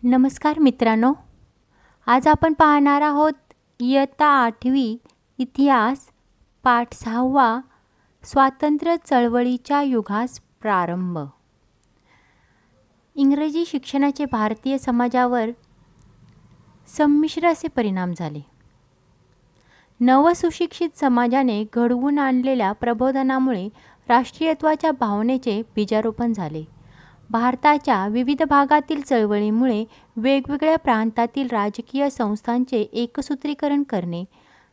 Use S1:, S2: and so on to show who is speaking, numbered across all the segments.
S1: नमस्कार मित्रांनो, आज आपण पाहणार आहोत इयत्ता 8वी इतिहास पाठ 6वा स्वातंत्र्य चळवळीच्या युगास प्रारंभ. इंग्रजी शिक्षणाचे भारतीय समाजावर संमिश्र असे परिणाम झाले. नवसुशिक्षित समाजाने घडवून आणलेल्या प्रबोधनामुळे राष्ट्रीयत्वाच्या भावनेचे बीजारोपण झाले. भारताच्या विविध भागातील चळवळीमुळे वेगवेगळ्या प्रांतातील राजकीय संस्थांचे एकसूत्रीकरण करणे,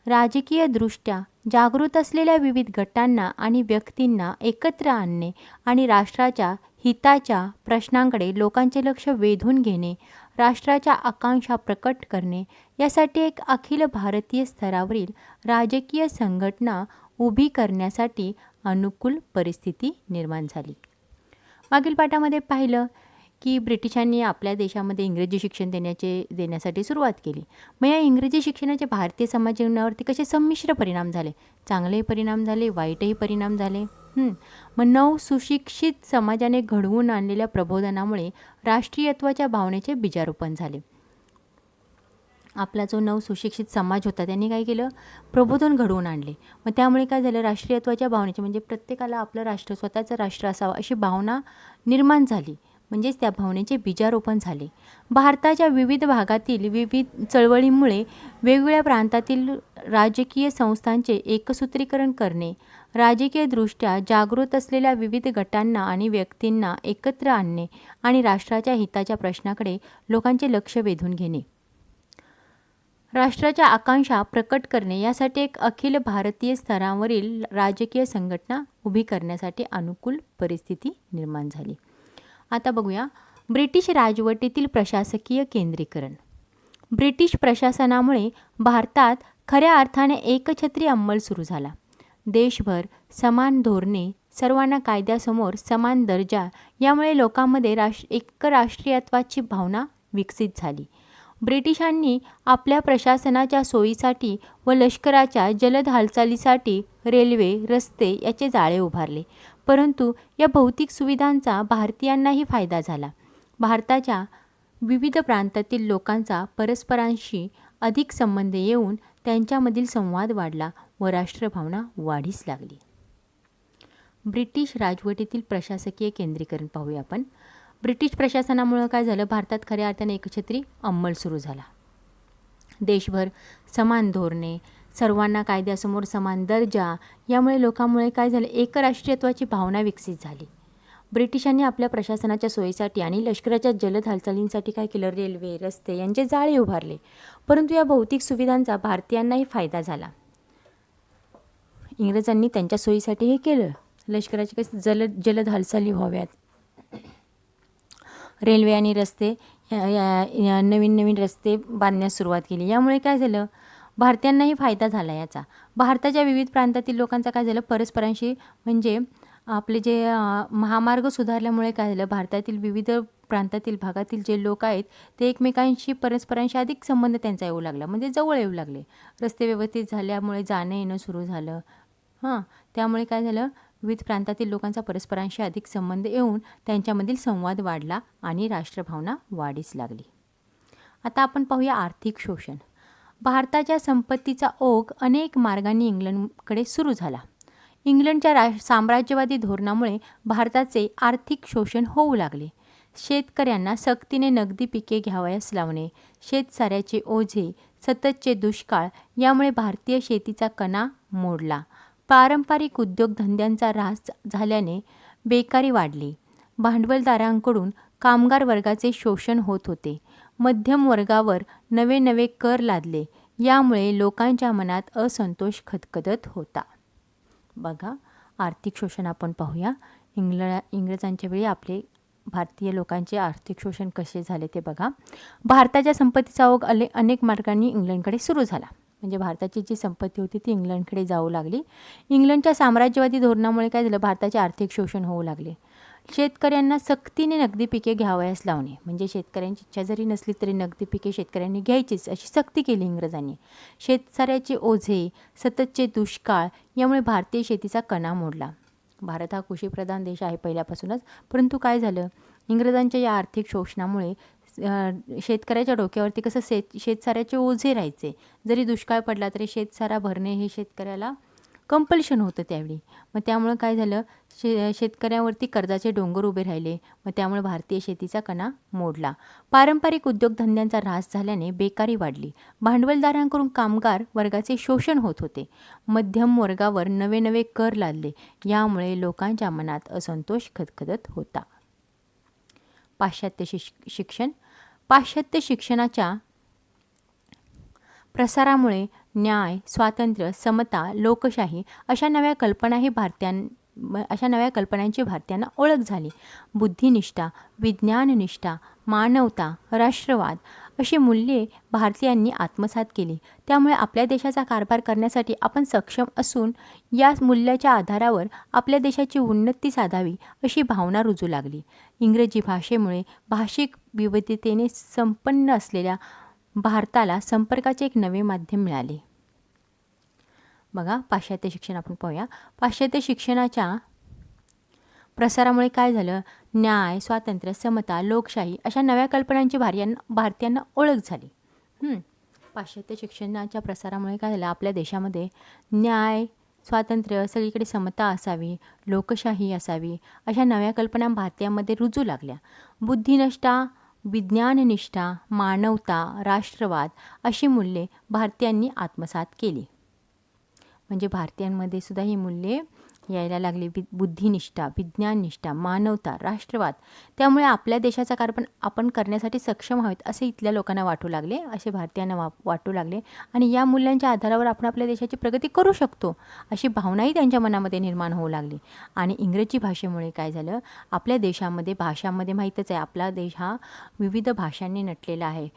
S1: राजकीयदृष्ट्या जागृत असलेल्या विविध गटांना आणि व्यक्तींना एकत्र आणणे आणि राष्ट्राच्या हिताच्या प्रश्नांकडे लोकांचे लक्ष वेधून घेणे, राष्ट्राच्या आकांक्षा प्रकट करणे यासाठी एक अखिल भारतीय स्तरावरील राजकीय संघटना उभी करण्यासाठी अनुकूल परिस्थिती निर्माण झाली. मागील पाठामध्ये पाहिलं की ब्रिटिशांनी आपल्या देशामध्ये इंग्रजी शिक्षण देण्यासाठी सुरुवात केली. मग या इंग्रजी शिक्षणाचे भारतीय समाज जीवनावरती कसे संमिश्र परिणाम झाले, चांगलेही परिणाम झाले, वाईटही परिणाम झाले. मग नवसुशिक्षित समाजाने घडवून आणलेल्या प्रबोधनामुळे राष्ट्रीयत्वाच्या भावनेचे बीजारोपण झाले. आपला जो नवसुशिक्षित समाज होता त्यांनी काय केलं, प्रबोधन घडवून आणले. मग त्यामुळे काय झालं, राष्ट्रीयत्वाच्या भावनेचे म्हणजे प्रत्येकाला आपलं राष्ट्र, स्वतःचं राष्ट्र असावं अशी भावना निर्माण झाली. म्हणजेच त्या भावनेचे बीजारोपण झाले. भारताच्या विविध भागातील विविध चळवळीमुळे वेगवेगळ्या प्रांतातील राजकीय संस्थांचे एकसूत्रीकरण करणे, राजकीयदृष्ट्या जागृत असलेल्या विविध गटांना आणि व्यक्तींना एकत्र आणणे आणि राष्ट्राच्या हिताच्या प्रश्नाकडे लोकांचे लक्ष वेधून घेणे, राष्ट्राच्या आकांक्षा प्रकट करणे यासाठी एक अखिल भारतीय स्तरावरील राजकीय संघटना उभी करण्यासाठी अनुकूल परिस्थिती निर्माण झाली. आता बघूया ब्रिटिश राजवटीतील प्रशासकीय केंद्रीकरण. ब्रिटिश प्रशासनामुळे भारतात खऱ्या अर्थाने एकछत्री अंमल सुरू झाला. देशभर समान धोरणे, सर्वांना कायद्यासमोर समान दर्जा यामुळे लोकांमध्ये एक राष्ट्रीयत्वाची भावना विकसित झाली. ब्रिटिशांनी आपल्या प्रशासनाच्या सोयीसाठी व लष्कराच्या जलद हालचालीसाठी रेल्वे, रस्ते याचे जाळे उभारले. परंतु या भौतिक सुविधांचा भारतीयांनाही फायदा झाला. भारताच्या विविध प्रांतातील लोकांचा परस्परांशी अधिक संबंध येऊन त्यांच्यामधील संवाद वाढला व राष्ट्रभावना वाढीस लागली. ब्रिटिश राजवटीतील प्रशासकीय केंद्रीकरण पाहूया आपण. ब्रिटिश प्रशासनामुळे काय झालं, भारतात खऱ्या अर्थाने एकछत्री अंमल सुरू झाला. देशभर समान धोरणे, सर्वांना कायद्यासमोर समान दर्जा यामुळे लोकांमुळे काय झालं, एकराष्ट्रीयत्वाची भावना विकसित झाली. ब्रिटिशांनी आपल्या प्रशासनाच्या सोयीसाठी आणि लष्कराच्या जलद हालचालींसाठी काय केलं, रेल्वे, रस्ते यांचे जाळे उभारले. परंतु या भौतिक सुविधांचा भारतीयांनाही फायदा झाला. इंग्रजांनी त्यांच्या सोयीसाठी हे केलं, लष्कराची कशी जलद हालचाली व्हाव्यात, रेल्वे आणि रस्ते नवीन नवीन रस्ते बांधण्यास सुरुवात केली. यामुळे काय झालं, भारतीयांनाही फायदा झाला याचा. भारताच्या विविध प्रांतातील लोकांचा काय झालं, परस्परांशी म्हणजे आपले जे महामार्ग सुधारल्यामुळे काय झालं, भारतातील विविध प्रांतातील भागातील जे लोक आहेत ते एकमेकांशी परस्परांशी अधिक संबंध त्यांचा येऊ लागला, म्हणजे जवळ येऊ लागले. रस्ते व्यवस्थित झाल्यामुळे जाणं येणं सुरू झालं. त्यामुळे काय झालं, विविध प्रांतातील लोकांचा परस्परांशी अधिक संबंध येऊन त्यांच्यामधील संवाद वाढला आणि राष्ट्रभावना वाढीस लागली. आता आपण पाहूया आर्थिक शोषण. भारताच्या संपत्तीचा ओघ अनेक मार्गांनी इंग्लंडकडे सुरू झाला. इंग्लंडच्या साम्राज्यवादी धोरणामुळे भारताचे आर्थिक शोषण होऊ लागले. शेतकऱ्यांना सक्तीने नगदी पिके घ्यावयास लावणे, शेतसाऱ्याचे ओझे, सततचे दुष्काळ यामुळे भारतीय शेतीचा कणा मोडला. पारंपरिक उद्योगधंद्यांचा ऱ्हास झाल्याने बेकारी वाढली. भांडवलदारांकडून कामगार वर्गाचे शोषण होत होते. मध्यम वर्गावर नवे नवे कर लादले. यामुळे लोकांच्या मनात असंतोष खदखदत होता. बघा, आर्थिक शोषण आपण पाहूया. इंग्रजांच्या वेळी आपले भारतीय लोकांचे आर्थिक शोषण कसे झाले ते बघा. भारताच्या संपत्तीचा ओघ अनेक मार्गांनी इंग्लंडकडे सुरू झाला. म्हणजे भारताची जी संपत्ती होती ती इंग्लंडकडे जाऊ लागली. इंग्लंडच्या साम्राज्यवादी धोरणामुळे काय झालं, भारताचे आर्थिक शोषण होऊ लागले. शेतकऱ्यांना सक्तीने नगदी पिके घ्यावयास लावणे, म्हणजे शेतकऱ्यांची इच्छा जरी नसली तरी नगदी पिके शेतकऱ्यांनी घ्यायचीच अशी सक्ती केली इंग्रजांनी. शेतसाऱ्याचे ओझे, सततचे दुष्काळ यामुळे भारतीय शेतीचा कणा मोडला. भारत हा कृषीप्रधान देश आहे पहिल्यापासूनच, परंतु काय झालं, इंग्रजांच्या या आर्थिक शोषणामुळे शेतकऱ्याच्या डोक्यावरती कसं शेतसाऱ्याचे ओझे राहायचे. जरी दुष्काळ पडला तरी शेतसारा भरणे हे शेतकऱ्याला कंपल्शन होतं त्यावेळी. मग त्यामुळं काय झालं, शेतकऱ्यांवरती कर्जाचे डोंगर उभे राहिले. मग त्यामुळे भारतीय शेतीचा कणा मोडला. पारंपरिक उद्योगधंद्यांचा ऱ्हास झाल्याने बेकारी वाढली. भांडवलदारांकडून कामगार वर्गाचे शोषण होत होते. मध्यम वर्गावर नवे नवे कर लादले. यामुळे लोकांच्या मनात असंतोष खदखदत होता. पाश्चात्य शिक्षण. पाश्चात्य शिक्षणाच्या प्रसारामुळे न्याय, स्वातंत्र्य, समता, लोकशाही अशा नव्या कल्पनांची भारतीयांना ओळख झाली. बुद्धिनिष्ठा, विज्ञाननिष्ठा, मानवता, राष्ट्रवाद अशी मूल्ये भारतीयांनी आत्मसात केली. त्यामुळे आपल्या देशाचा कारभार करण्यासाठी आपण सक्षम असून या मूल्याच्या आधारावर आपल्या देशाची उन्नती साधावी अशी भावना रुजू लागली. इंग्रजी भाषेमुळे भाषिक विविधतेने संपन्न असलेल्या भारताला संपर्काचे एक नवे माध्यम मिळाले. बघा, पाश्चात्य शिक्षण आपण पाहूया. पाश्चात्य शिक्षणाच्या प्रसारामुळे काय झालं, न्याय, स्वातंत्र्य, समता, लोकशाही अशा नव्या कल्पनांची भारतीयांना ओळख झाली. पाश्चात्य शिक्षणाच्या प्रसारामुळे काय झालं, आपल्या देशामध्ये न्याय, स्वातंत्र्य, सगळीकडे समता असावी, लोकशाही असावी अशा नव्या कल्पना भारतीयांमध्ये रुजू लागल्या. बुद्धिनिष्ठा, विज्ञाननिष्ठा, मानवता, राष्ट्रवाद अशी मूल्ये भारतीयांनी आत्मसात केली. म्हणजे भारतीयांमध्ये सुद्धा ही मूल्ये यायला लागली. बुद्धिनिष्ठा, विज्ञाननिष्ठा, मानवता, राष्ट्रवाद. त्यामुळे आपल्या देशाचा कारभार आपण करण्यासाठी सक्षम आहोत असे इथल्या लोकांना वाटू लागले, असे भारतीयांना वाटू लागले. आणि या मूल्यांच्या आधारावर आपण आपल्या देशाची प्रगती करू शकतो अशी भावनाही त्यांच्या मनामध्ये निर्माण होऊ लागली. आणि इंग्रजी भाषेमुळे काय झालं, आपल्या देशामध्ये भाषांमध्ये माहीतच आहे, आपला देश हा विविध भाषांनी नटलेला आहे.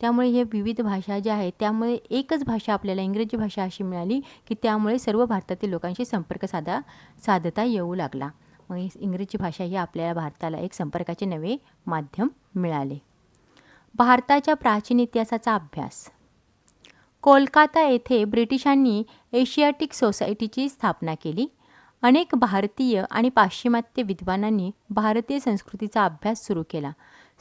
S1: त्यामुळे हे विविध भाषा ज्या आहेत त्यामुळे एकच भाषा आपल्याला इंग्रजी भाषा अशी मिळाली की त्यामुळे सर्व भारतातील लोकांशी संपर्क साधता येऊ लागला. मग इंग्रजी भाषा ही आपल्याला भारताला एक संपर्काचे नवे माध्यम मिळाले. भारताच्या प्राचीन इतिहासाचा अभ्यास. कोलकाता येथे ब्रिटिशांनी एशियाटिक सोसायटीची स्थापना केली. अनेक भारतीय आणि पाश्चिमात्य विद्वानांनी भारतीय संस्कृतीचा अभ्यास सुरू केला.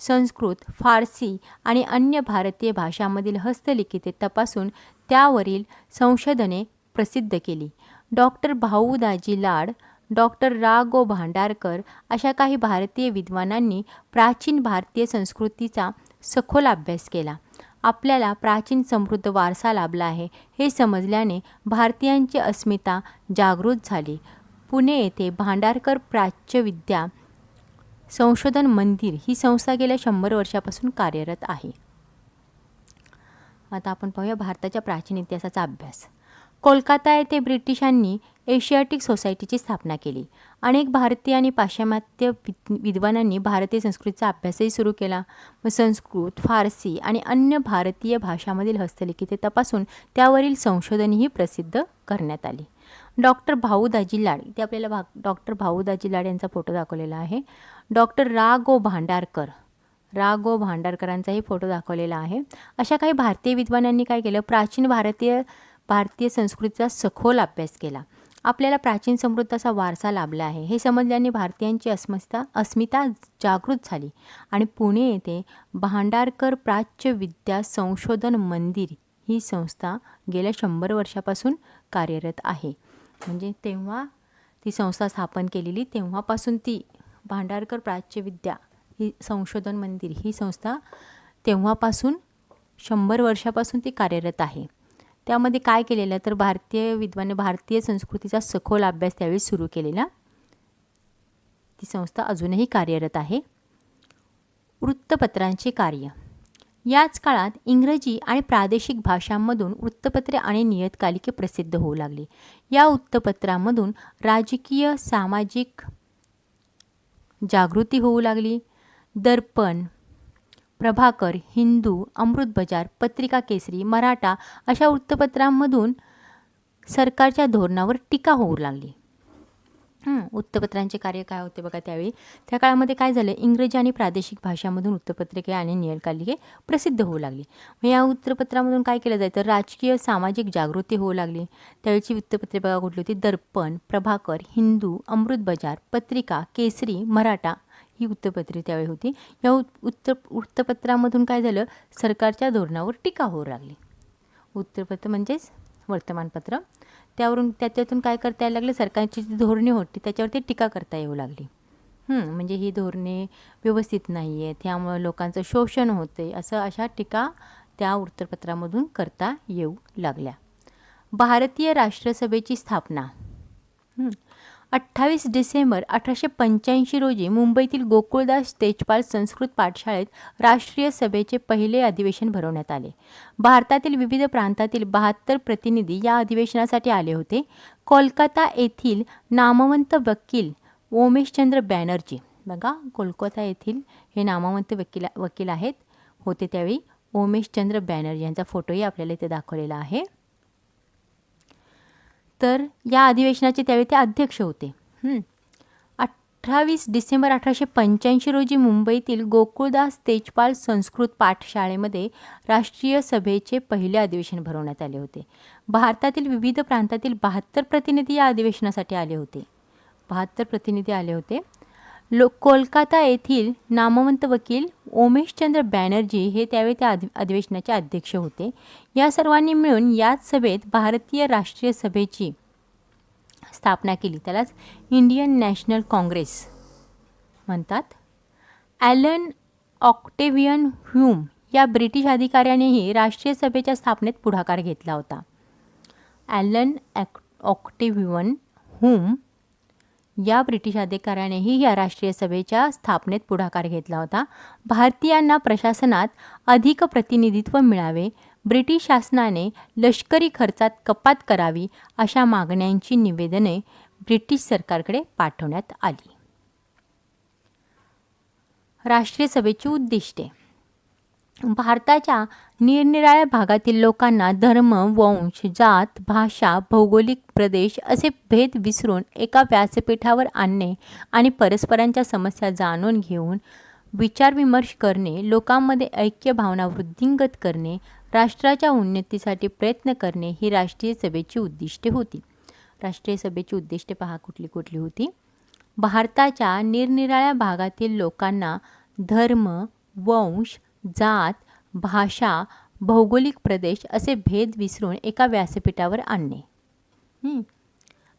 S1: संस्कृत, फारसी आणि अन्य भारतीय भाषांमधील हस्तलिखिते तपासून त्यावरील संशोधने प्रसिद्ध केली. डॉक्टर भाऊदाजी लाड, डॉक्टर रा गो भांडारकर अशा काही भारतीय विद्वानांनी प्राचीन भारतीय संस्कृतीचा सखोल अभ्यास केला. आपल्याला प्राचीन समृद्ध वारसा लाभला आहे हे समजल्याने भारतीयांची अस्मिता जागृत झाली. पुणे येथे भांडारकर प्राच्यविद्या संशोधन मंदिर ही संस्था गेल्या 100 वर्षापासून कार्यरत आहे. आता आपण पाहूया भारताच्या प्राचीन इतिहासाचा अभ्यास. कोलकाता येथे ब्रिटिशांनी एशियाटिक सोसायटीची स्थापना केली. अनेक भारतीय आणि पाश्चिमात्य विद्वानांनी भारतीय संस्कृतीचा अभ्यासही सुरू केला. व संस्कृत, फारसी आणि अन्य भारतीय भाषांमधील हस्तलिखिते तपासून त्यावरील संशोधनही प्रसिद्ध करण्यात आली. डॉक्टर भाऊदाजी लाड, इथे आपल्याला डॉक्टर भाऊदाजी लाड यांचा फोटो दाखवलेला आहे. डॉक्टर रा गो भांडारकरांचाही फोटो दाखवलेला आहे. अशा काही भारतीय विद्वानांनी काय केलं, प्राचीन भारतीय संस्कृतीचा सखोल अभ्यास केला. आपल्याला प्राचीन समृद्ध असा वारसा लाभला आहे हे समजल्याने भारतीयांची अस्मिता जागृत झाली. आणि पुणे येथे भांडारकर प्राच्यविद्या संशोधन मंदिर ही संस्था गेल्या 100 वर्षापासून कार्यरत आहे. म्हणजे तेव्हा ती संस्था स्थापन केलेली, तेव्हापासून ती भांडारकर प्राच्यविद्या ही संशोधन मंदिर ही संस्था तेव्हापासून 100 वर्षापासून ती कार्यरत आहे. त्यामध्ये काय केलेलं तर भारतीय विद्वान भारतीय संस्कृतीचा सखोल अभ्यास त्यावेळी सुरू केलेला. ती संस्था अजूनही कार्यरत आहे. वृत्तपत्रांचे कार्य. याच काळात इंग्रजी आणि प्रादेशिक भाषांमधून वृत्तपत्रे आणि नियतकालिके प्रसिद्ध होऊ लागली. या वृत्तपत्रांमधून राजकीय, सामाजिक जागृती होऊ लागली. दर्पण, प्रभाकर, हिंदू, अमृत बजार, पत्रिका केसरी, मराठा अशा वृत्तपत्रांमधून सरकारच्या धोरणावर टीका होऊ लागली. वृत्तपत्रांचे कार्य काय होते बघा त्यावेळी. त्या काळामध्ये काय झालं, इंग्रजी आणि प्रादेशिक भाषांमधून वृत्तपत्रिके आणि नियतकालिके प्रसिद्ध होऊ लागली. मग या वृत्तपत्रामधून काय केलं जायचं, राजकीय, सामाजिक जागृती होऊ लागली. त्यावेळची वृत्तपत्रे बघा कुठली होती, दर्पण, प्रभाकर, हिंदू, अमृत बजार, पत्रिका केसरी, मराठा ही वृत्तपत्रे त्यावेळी होती. या वृत्तपत्रामधून काय झालं, सरकारच्या धोरणावर टीका होऊ लागली. वृत्तपत्र म्हणजेच वर्तमानपत्र. त्याच्यातून काय करता यायला लागले, सरकारची जी धोरणे होती त्याच्यावरती टीका करता येऊ लागली. म्हणजे ही धोरणे व्यवस्थित नाही आहेत, त्यामुळे लोकांचं शोषण होते, अशा टीका त्या वृत्तपत्रामधून करता येऊ लागल्या. भारतीय राष्ट्रसभेची स्थापना 28 डिसेंबर 1885 रोजी मुंबईतील गोकुळदास तेजपाल संस्कृत पाठशाळेत राष्ट्रीय सभेचे पहिले अधिवेशन भरवण्यात आले. भारतातील विविध प्रांतातील 72 प्रतिनिधी या अधिवेशनासाठी आले होते. कोलकाता येथील नामवंत वकील उमेशचंद्र बॅनर्जी, बघा कोलकाता येथील हे नामवंत वकील होते त्यावेळी उमेशचंद्र बॅनर्जी यांचा फोटोही आपल्याला इथे दाखवलेला आहे. तर या अधिवेशनाचे त्यावेळी ते अध्यक्ष होते. 28 डिसेंबर 1885 रोजी मुंबईतील गोकुळदास तेजपाल संस्कृत पाठशाळेमध्ये राष्ट्रीय सभेचे पहिले अधिवेशन भरवण्यात आले होते. भारतातील विविध प्रांतातील 72 प्रतिनिधी या अधिवेशनासाठी आले होते. 72 प्रतिनिधी आले होते. कोलकाता येथील नामवंत वकील उमेशचंद्र बॅनर्जी हे त्यावेळी त्या अधिवेशनाचे अध्यक्ष होते. या सर्वांनी मिळून याच सभेत भारतीय राष्ट्रीय सभेची स्थापना केली. त्यालाच इंडियन नॅशनल काँग्रेस म्हणतात. ॲलन ऑक्टेव्हियन ह्यूम या ब्रिटिश अधिकाऱ्यानेही राष्ट्रीय सभेच्या स्थापनेत पुढाकार घेतला होता. ॲलन ऑक्टेव्हियन ह्यूम या ब्रिटिश अधिकाऱ्यानेही या राष्ट्रीय सभेच्या स्थापनेत पुढाकार घेतला होता. भारतीयांना प्रशासनात अधिक प्रतिनिधित्व मिळावे, ब्रिटिश शासनाने लष्करी खर्चात कपात करावी अशा मागण्यांची निवेदने ब्रिटिश सरकारकडे पाठवण्यात आली. राष्ट्रीय सभेची उद्दिष्टे. भारताच्या निरनिराळ्या भागातील लोकांना धर्म, वंश, जात, भाषा, भौगोलिक प्रदेश असे भेद विसरून एका व्यासपीठावर आणणे आणि परस्परांच्या समस्या जाणून घेऊन विचारविमर्श करणे, लोकांमध्ये ऐक्य भावना वृद्धिंगत करणे, राष्ट्राच्या उन्नतीसाठी प्रयत्न करणे ही राष्ट्रीय सभेची उद्दिष्टे होती. राष्ट्रीय सभेची उद्दिष्टे पहा कुठली होती. भारताच्या निरनिराळ्या भागातील लोकांना धर्म, वंश, जात, भाषा, भौगोलिक प्रदेश असे भेद विसरून एका व्यासपीठावर आणणे.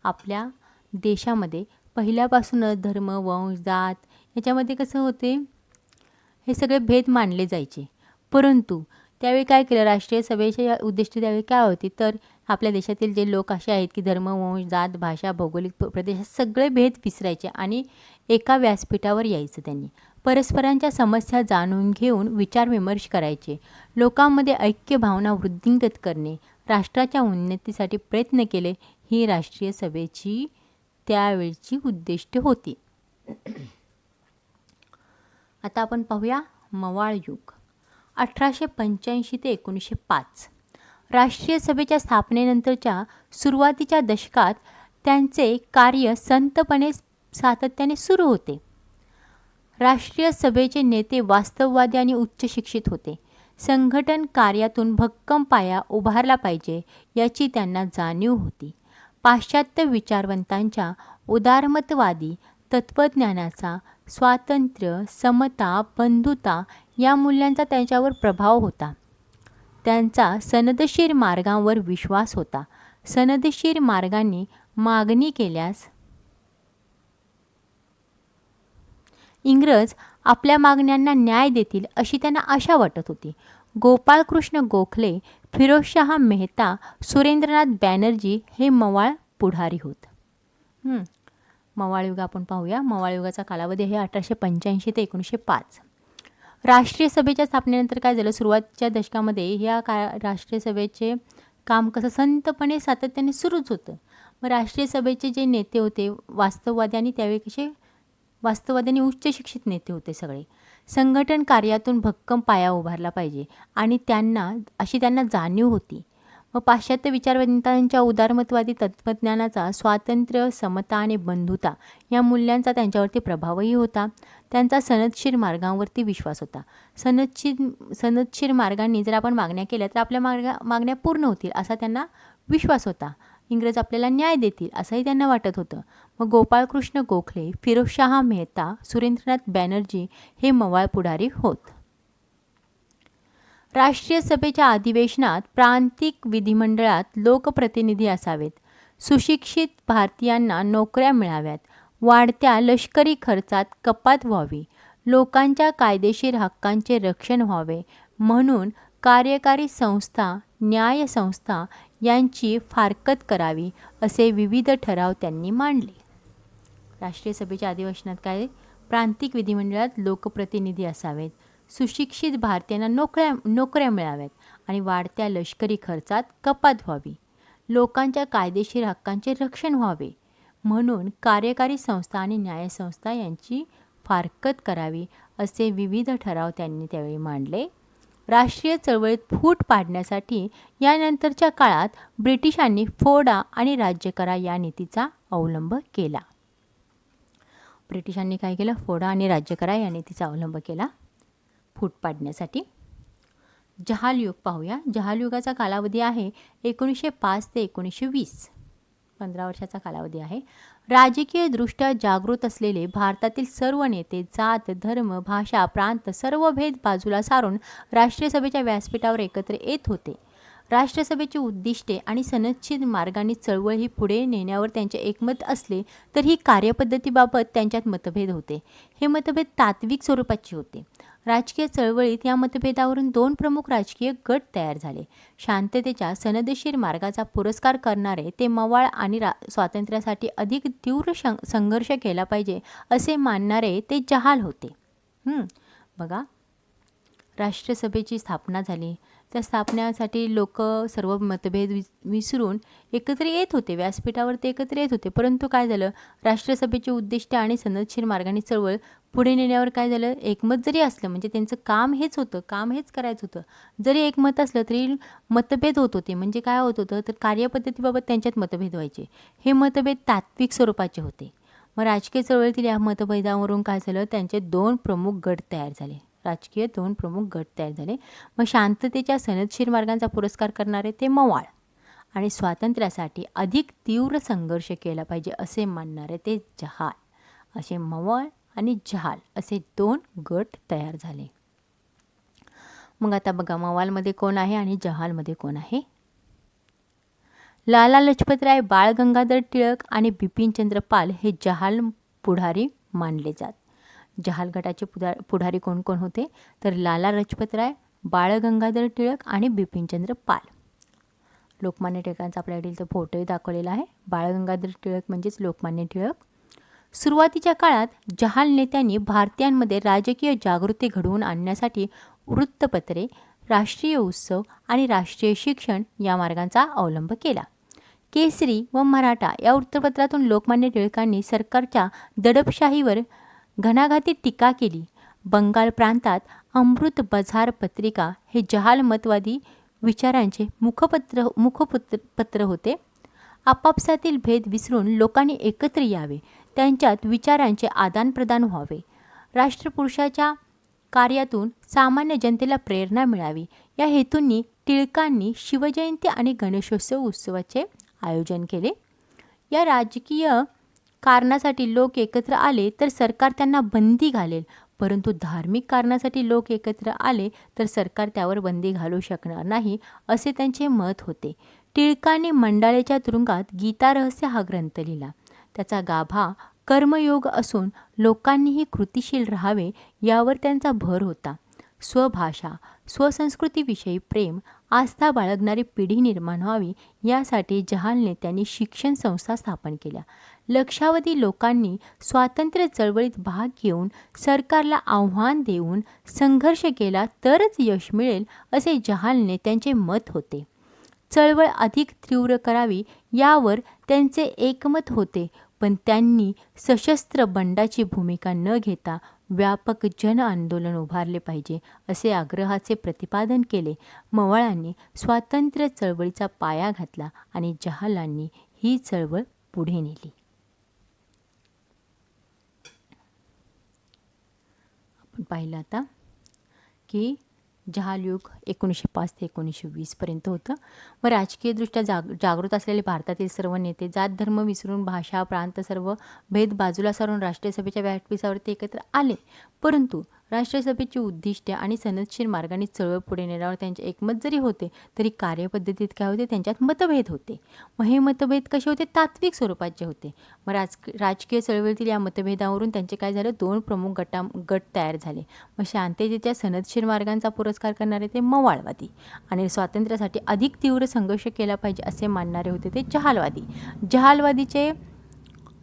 S1: आपल्या देशामध्ये पहिल्यापासूनच धर्म, वंश, जात याच्यामध्ये कसं होते, हे सगळे भेद मानले जायचे. परंतु त्यावेळी काय केलं, राष्ट्रीय सभेच्या उद्दिष्ट त्यावेळी काय होती, तर आपल्या देशातील जे लोक असे आहेत की धर्म, वंश, जात, भाषा, भौगोलिक प्रदेश सगळे भेद विसरायचे आणि एका व्यासपीठावर यायचं. त्यांनी परस्परांच्या समस्या जाणून घेऊन विचारविमर्श करायचे, लोकांमध्ये ऐक्य भावना वृद्धिंगत करणे, राष्ट्राच्या उन्नतीसाठी प्रयत्न केले ही राष्ट्रीय सभेची त्यावेळची उद्दिष्टे होती. आता आपण पाहूया मवाळ युग 1885 ते 1905. राष्ट्रीय सभेच्या स्थापनेनंतरच्या सुरुवातीच्या दशकात त्यांचे कार्य संतपणे सातत्याने सुरू होते. राष्ट्रीय सभेचे नेते वास्तववादी आणि उच्च शिक्षित होते. संघटन कार्यातून भक्कम पाया उभारला पाहिजे याची त्यांना जाणीव होती. पाश्चात्य विचारवंतांच्या उदारमतवादी तत्त्वज्ञानाचा स्वातंत्र्य, समता, बंधुता या मूल्यांचा त्यांच्यावर प्रभाव होता. त्यांचा सनदशीर मार्गांवर विश्वास होता. सनदशीर मार्गांनी मागणी केल्यास इंग्रज आपल्या मागण्यांना न्याय देतील अशी त्यांना आशा वाटत होती. गोपाळकृष्ण गोखले, फिरोजशाह मेहता, सुरेंद्रनाथ बॅनर्जी हे मवाळ पुढारी होत. मवाळ युग आपण पाहूया. मवाळ युगाचा कालावधी आहे 1885 ते 1905. राष्ट्रीय सभेच्या स्थापनेनंतर काय झालं, सुरुवातीच्या दशकामध्ये या राष्ट्रीय सभेचे काम कसं संतपणे सातत्याने सुरूच होतं. मग राष्ट्रीय सभेचे जे नेते होते वास्तववादी आणि त्यावेळी कसे वास्तववादी आणि उच्च शिक्षित नेते होते सगळे. संघटन कार्यातून भक्कम पाया उभारला पाहिजे आणि त्यांना जाणीव होती. मग पाश्चात्य विचारवंतांच्या उदारमतवादी तत्त्वज्ञानाचा स्वातंत्र्य, समता आणि बंधुता या मूल्यांचा त्यांच्यावरती प्रभावही होता. त्यांचा सनदशीर मार्गांवरती विश्वास होता. सनदशीर मार्गांनी जर आपण मागण्या केल्या तर आपल्या मागण्या पूर्ण होतील असा त्यांना विश्वास होता. इंग्रज आपल्याला न्याय देतील असंही त्यांना वाटत होतं. मग गोपाळकृष्ण गोखले, फिरोजशाह मेहता, सुरेंद्रनाथ बॅनर्जी हे मवाळ पुढारी होत. राष्ट्रीय सभेच्या अधिवेशनात प्रांतिक विधिमंडळात लोकप्रतिनिधी असावेत. सुशिक्षित भारतीयांना नोकऱ्या मिळाव्यात. वाढत्या लष्करी खर्चात कपात व्हावी. लोकांच्या कायदेशीर हक्कांचे रक्षण व्हावे म्हणून कार्यकारी संस्था, न्यायसंस्था यांची फारकत करावी असे विविध ठराव त्यांनी मांडले. राष्ट्रीय सभेच्या अधिवेशनात काय? प्रांतिक विधिमंडळात लोकप्रतिनिधी असावेत. सुशिक्षित भारतीयांना नोकऱ्या मिळाव्यात आणि वाढत्या लष्करी खर्चात कपात व्हावी. लोकांच्या कायदेशीर हक्कांचे रक्षण व्हावे म्हणून कार्यकारी संस्था आणि न्यायसंस्था यांची फारकत करावी असे विविध ठराव त्यांनी त्यावेळी मांडले. राष्ट्रीय चळवळीत फूट पाडण्यासाठी यानंतरच्या काळात ब्रिटिशांनी फोडा आणि राज्य करा या नीतीचा अवलंब केला. ब्रिटिशांनी काय केलं? फोडा आणि राज्य करा या नीतीचा अवलंब केला फूट पाडण्यासाठी. जहाल युग पाहूया. जहाल युगाचा कालावधी आहे 1905 ते 1920, 15 वर्षाचा कालावधी आहे. राजकीय दृष्ट्या जागृत असलेले भारतातील सर्व नेते जात, धर्म, भाषा, प्रांत सर्व भेद बाजूला सारून राष्ट्रीय सभेच्या व्यासपीठावर एकत्र येत होते. राष्ट्रसभेची उद्दिष्टे आणि सनदशीर मार्गाने चळवळ ही पुढे नेण्यावर त्यांचे एकमत असले तरीही कार्यपद्धतीबाबत त्यांच्यात मतभेद होते. हे मतभेद तात्विक स्वरूपाचे होते. राजकीय चळवळीत या मतभेदावरून दोन प्रमुख राजकीय गट तयार झाले. शांततेच्या सनदशीर मार्गाचा पुरस्कार करणारे ते मवाळ आणि स्वातंत्र्यासाठी अधिक तीव्र संघर्ष केला पाहिजे असे मानणारे ते जहाल होते. बघा, राष्ट्रसभेची स्थापना झाली. त्या स्थापनेसाठी लोक सर्व मतभेद विसरून एकत्र येत होते. व्यासपीठावर ते एकत्र येत होते. परंतु काय झालं? राष्ट्रसभेची उद्दिष्ट आणि सनदशीर मार्गाने चळवळ पुढे नेण्यावर काय झालं? एकमत जरी असलं, म्हणजे त्यांचं काम हेच होतं, काम हेच करायचं होतं, जरी एकमत असलं तरी मतभेद होत होते. म्हणजे काय होत होतं? तर कार्यपद्धतीबाबत त्यांच्यात मतभेद व्हायचे. हे मतभेद तात्विक स्वरूपाचे होते. मग राजकीय चळवळीतील या मतभेदावरून काय झालं? त्यांचे दोन प्रमुख गट तयार झाले. राजकीय दोन प्रमुख गट तयार झाले. मग शांततेच्या सनदशीर मार्गांचा पुरस्कार करणारे ते मवाळ आणि स्वातंत्र्यासाठी अधिक तीव्र संघर्ष केला पाहिजे असे मानणारे ते जहाल. असे मवाळ आणि जहाल असे दोन गट तयार झाले. मग आता बघा, मवालमध्ये कोण आहे आणि जहालमध्ये कोण आहे? लाला लजपतराय, बाळ गंगाधर टिळक आणि बिपिनचंद्र पाल हे जहाल पुढारी मानले जात. जहाल गटाचे पुढारी कोण कोण होते? तर लाला लजपतराय, बाळ गंगाधर टिळक आणि बिपिनचंद्र पाल. लोकमान्य टिळकांचा आपल्याकडे इथं फोटोही दाखवलेला आहे. बाळ गंगाधर टिळक म्हणजेच लोकमान्य टिळक. सुरुवातीच्या काळात जहाल नेत्यांनी भारतीयांमध्ये राजकीय जागृती घडवून आणण्यासाठी वृत्तपत्रे, राष्ट्रीय उत्सव आणि राष्ट्रीय शिक्षण या मार्गांचा अवलंब केला. केसरी व मराठा या वृत्तपत्रातून लोकमान्य टिळकांनी सरकारच्या दडपशाहीवर घणाघाती टीका केली. बंगाल प्रांतात अमृत बझार पत्रिका हे जहाल मतवादी विचारांचे मुखपत्र होते. आपापसातील भेद विसरून लोकांनी एकत्र यावे, त्यांच्यात विचारांचे आदानप्रदान व्हावे, राष्ट्रपुरुषाच्या कार्यातून सामान्य जनतेला प्रेरणा मिळावी या हेतूंनी टिळकांनी शिवजयंती आणि गणेशोत्सव उत्सवाचे आयोजन केले. या राजकीय कारणासाठी लोक एकत्र आले तर सरकार त्यांना बंदी घालेल, परंतु धार्मिक कारणासाठी लोक एकत्र आले तर सरकार त्यावर बंदी घालू शकणार नाही असे त्यांचे मत होते. टिळकांनी मंडाळेच्या तुरुंगात गीता रहस्य हा ग्रंथ लिहिला. त्याचा गाभा कर्मयोग असून लोकांनीही कृतिशील राहावे यावर त्यांचा भर होता. स्वभाषा, स्वसंस्कृतीविषयी प्रेम, आस्था बाळगणारी पिढी निर्माण व्हावी यासाठी जहाल नेत्यांनी शिक्षण संस्था स्थापन केल्या. लक्षावधी लोकांनी स्वातंत्र्य चळवळीत भाग घेऊन सरकारला आव्हान देऊन संघर्ष केला तरच यश मिळेल असे जहाल नेत्यांचे मत होते. चळवळ अधिक तीव्र करावी यावर त्यांचे एकमत होते, पण त्यांनी सशस्त्र बंडाची भूमिका न घेता व्यापक जन आंदोलन उभारले पाहिजे असे आग्रहाचे प्रतिपादन केले. मवाळांनी स्वातंत्र्य चळवळीचा पाया घातला आणि जहालांनी ही चळवळ पुढे नेली. आपण पाहिलं आता की जहाल युग 1905 ते 1920पर्यंत होतं. मग राजकीयदृष्ट्या जागृत असलेले भारतातील सर्व नेते जात धर्म विसरून भाषा प्रांत सर्व भेद बाजूला सारून राष्ट्रीय सभेच्या व्यासपीठावरती एकत्र आले. परंतु राष्ट्रसभेची उद्दिष्टे आणि सनदशीर मार्गाने चळवळ पुढे नेण्यावर त्यांचे एकमत जरी होते तरी कार्यपद्धतीत काय होते, त्यांच्यात मतभेद होते. मग हे मतभेद कसे होते, तात्विक स्वरूपाचे होते. मग राजकीय चळवळीतील या मतभेदावरून त्यांचे काय झालं, दोन प्रमुख गट तयार झाले. मग शांततेच्या सनदशीर मार्गांचा पुरस्कार करणारे ते मवाळवादी आणि स्वातंत्र्यासाठी अधिक तीव्र संघर्ष केला पाहिजे असे मानणारे होते ते जहालवादी. जहालवादीचे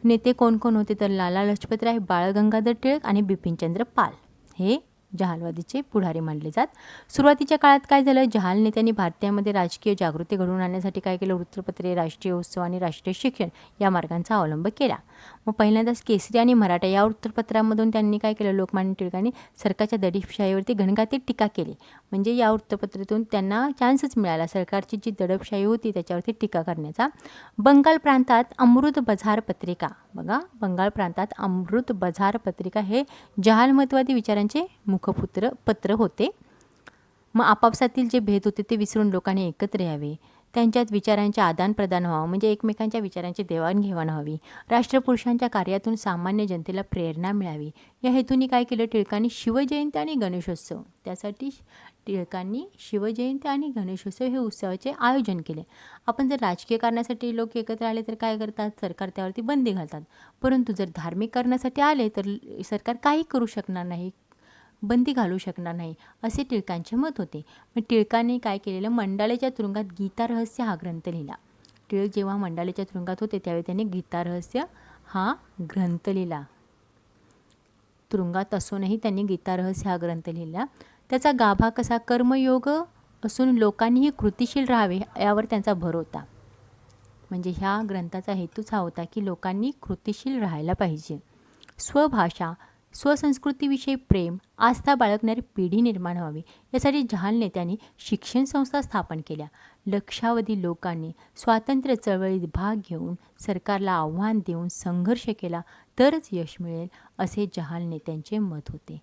S1: नेते कोण कोण होते तर लाला लजपतराय, बाळ गंगाधर टिळक आणि बिपिनचंद्र पाल हे जहालवादीचे पुढारी मानले जात. सुरुवातीच्या काळात काय झालं, जहाल नेत्यांनी भारतामध्ये राजकीय जागृती घडवून आणण्यासाठी काय केलं, वृत्तपत्रे, राष्ट्रीय उत्सव आणि राष्ट्रीय शिक्षण या मार्गांचा अवलंब केला. मग पहिल्यांदाच केसरी आणि मराठा या वृत्तपत्रांमधून त्यांनी काय केलं, लोकमान्य टिळकांनी सरकारच्या दडपशाहीवरती घणघाती टीका केली. म्हणजे या वृत्तपत्रातून त्यांना चान्सच मिळाला सरकारची जी दडपशाही होती त्याच्यावरती टीका करण्याचा. बंगाल प्रांतात अमृत बझार पत्रिका, बघा बंगाल प्रांतात अमृत बझार पत्रिका हे जहालमतवादी विचारांचे पत्र होते. मग आपापसातील जे भेद होते ते विसरून लोकांनी एकत्र यावे, त्यांच्यात विचारांचे आदानप्रदान व्हावं, म्हणजे एकमेकांच्या विचारांची देवाणघेवाण व्हावी, राष्ट्रपुरुषांच्या कार्यातून सामान्य जनतेला प्रेरणा मिळावी, या हेतूंनी काय केलं, टिळकांनी शिवजयंती आणि गणेशोत्सव, त्यासाठी टिळकांनी शिवजयंती आणि गणेशोत्सव हे उत्सवाचे आयोजन केले. आपण जर राजकीय कारणासाठी लोक एकत्र आले तर काय करतात, सरकार त्यावरती बंदी घालतात. परंतु जर धार्मिक कारणासाठी आले तर सरकार काही करू शकणार नाही, बंदी घालू शकणार नाही, असे टिळकांचे मत होते. मग टिळकांनी काय केलेलं, मंडालेच्या तुरुंगात गीता रहस्य हा ग्रंथ लिहिला. टिळक जेव्हा मंडालेच्या तुरुंगात होते त्यावेळी त्यांनी गीता रहस्य हा ग्रंथ लिहिला. तुरुंगात असूनही त्यांनी गीता रहस्य हा ग्रंथ लिहिला. त्याचा गाभा कसा, कर्मयोग असून लोकांनीही कृतिशील राहावे यावर त्यांचा भर होता. म्हणजे ह्या ग्रंथाचा हेतूच हा होता की लोकांनी कृतिशील राहायला पाहिजे. स्वभाषा स्वसंस्कृतीविषयी प्रेम आस्था बाळगणारी पिढी निर्माण व्हावी यासाठी जहाल नेत्यांनी शिक्षण संस्था स्थापन केल्या. लक्षावधी लोकांनी स्वातंत्र्य चळवळीत भाग घेऊन सरकारला आव्हान देऊन संघर्ष केला तरच यश मिळेल असे जहाल नेत्यांचे मत होते.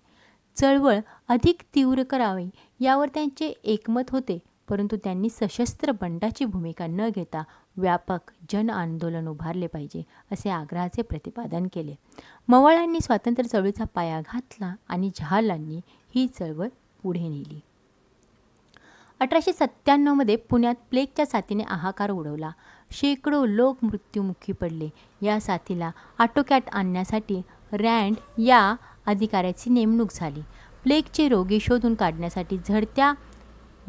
S1: चळवळ अधिक तीव्र करावी यावर त्यांचे एकमत होते, परंतु त्यांनी सशस्त्र बंडाची भूमिका न घेता व्यापक जन आंदोलन उभारले पाहिजे असे आग्रहाचे प्रतिपादन केले. मवाळांनी स्वातंत्र्य चळवळीचा पाया घातला आणि जहालांनी ही चळवळ पुढे नेली. 1897 पुण्यात प्लेगच्या साथीने हाहाकार उडवला. शेकडो लोक मृत्युमुखी पडले. या साथीला आटोक्यात आणण्यासाठी रँड या अधिकाऱ्याची नेमणूक झाली. प्लेगचे रोगी शोधून काढण्यासाठी झडत्या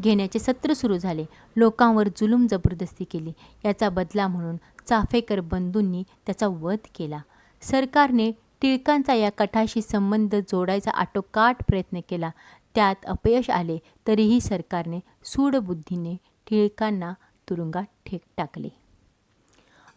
S1: घेण्याचे सत्र सुरू झाले. लोकांवर जुलूम जबरदस्ती केली. याचा बदला म्हणून चाफेकर बंधूंनी त्याचा वध केला. सरकारने टिळकांचा या कटाशी संबंध जोडायचा आटोकाट प्रयत्न केला. त्यात अपयश आले तरीही सरकारने सूडबुद्धीने टिळकांना तुरुंगात टाकले.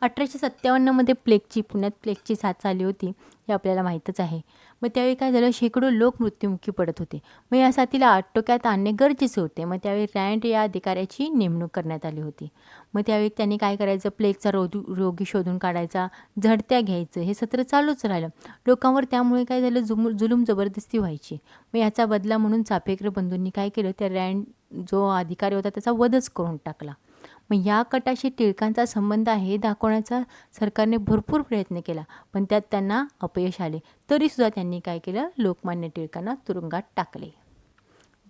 S1: 1857 पुण्यात प्लेगची साथ चालली होती हे आपल्याला माहीतच आहे. मग त्यावेळी काय झालं, शेकडो लोक मृत्युमुखी पडत होते. मग या साथीला आटोक्यात आणणे गरजेचे होते. मग त्यावेळी रँड या अधिकाऱ्याची नेमणूक करण्यात आली होती. मग त्यावेळी त्यांनी काय करायचं, प्लेगचा रोगी शोधून काढायचा, झडत्या घ्यायचं, हे सत्र चालूच राहिलं. लोकांवर त्यामुळे काय झालं, जुलूम जबरदस्ती व्हायची. मग याचा बदला म्हणून चाफेकर बंधूंनी काय केलं, त्या रँड जो अधिकारी होता त्याचा वधच करून टाकला. मग या कटाशी टिळकांचा संबंध आहे दाखवण्याचा सरकारने भरपूर प्रयत्न केला, पण त्यात त्यांना अपयश आले. तरीसुद्धा त्यांनी काय केलं, लोकमान्य टिळकांना तुरुंगात टाकले.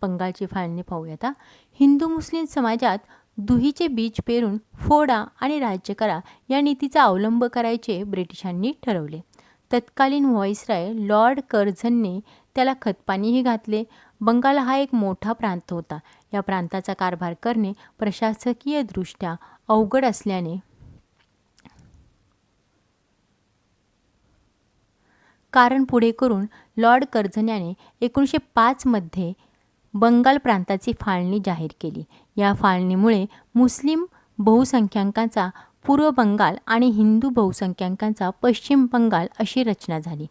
S1: बंगालची फाळणी पाहूया आता. हिंदू मुस्लिम समाजात दुहीचे बीज पेरून फोडा आणि राज्य करा या नीतीचा अवलंब करायचे ब्रिटिशांनी ठरवले. तत्कालीन व्हॉइसरॉय लॉर्ड कर्झनने त्याला खतपाणीही घातले. बंगाल हा एक मोठा प्रांत होता. या प्रांताचा कारभार करणे प्रशासकीयदृष्ट्या अवघड असल्याने कारण पुढे करून लॉर्ड कर्झन्याने 1905 बंगाल प्रांताची फाळणी जाहीर केली. या फाळणीमुळे मुस्लिम बहुसंख्याकांचा पूर्व बंगाल आणि हिंदू बहुसंख्याकांचा पश्चिम बंगाल अशी रचना झाली.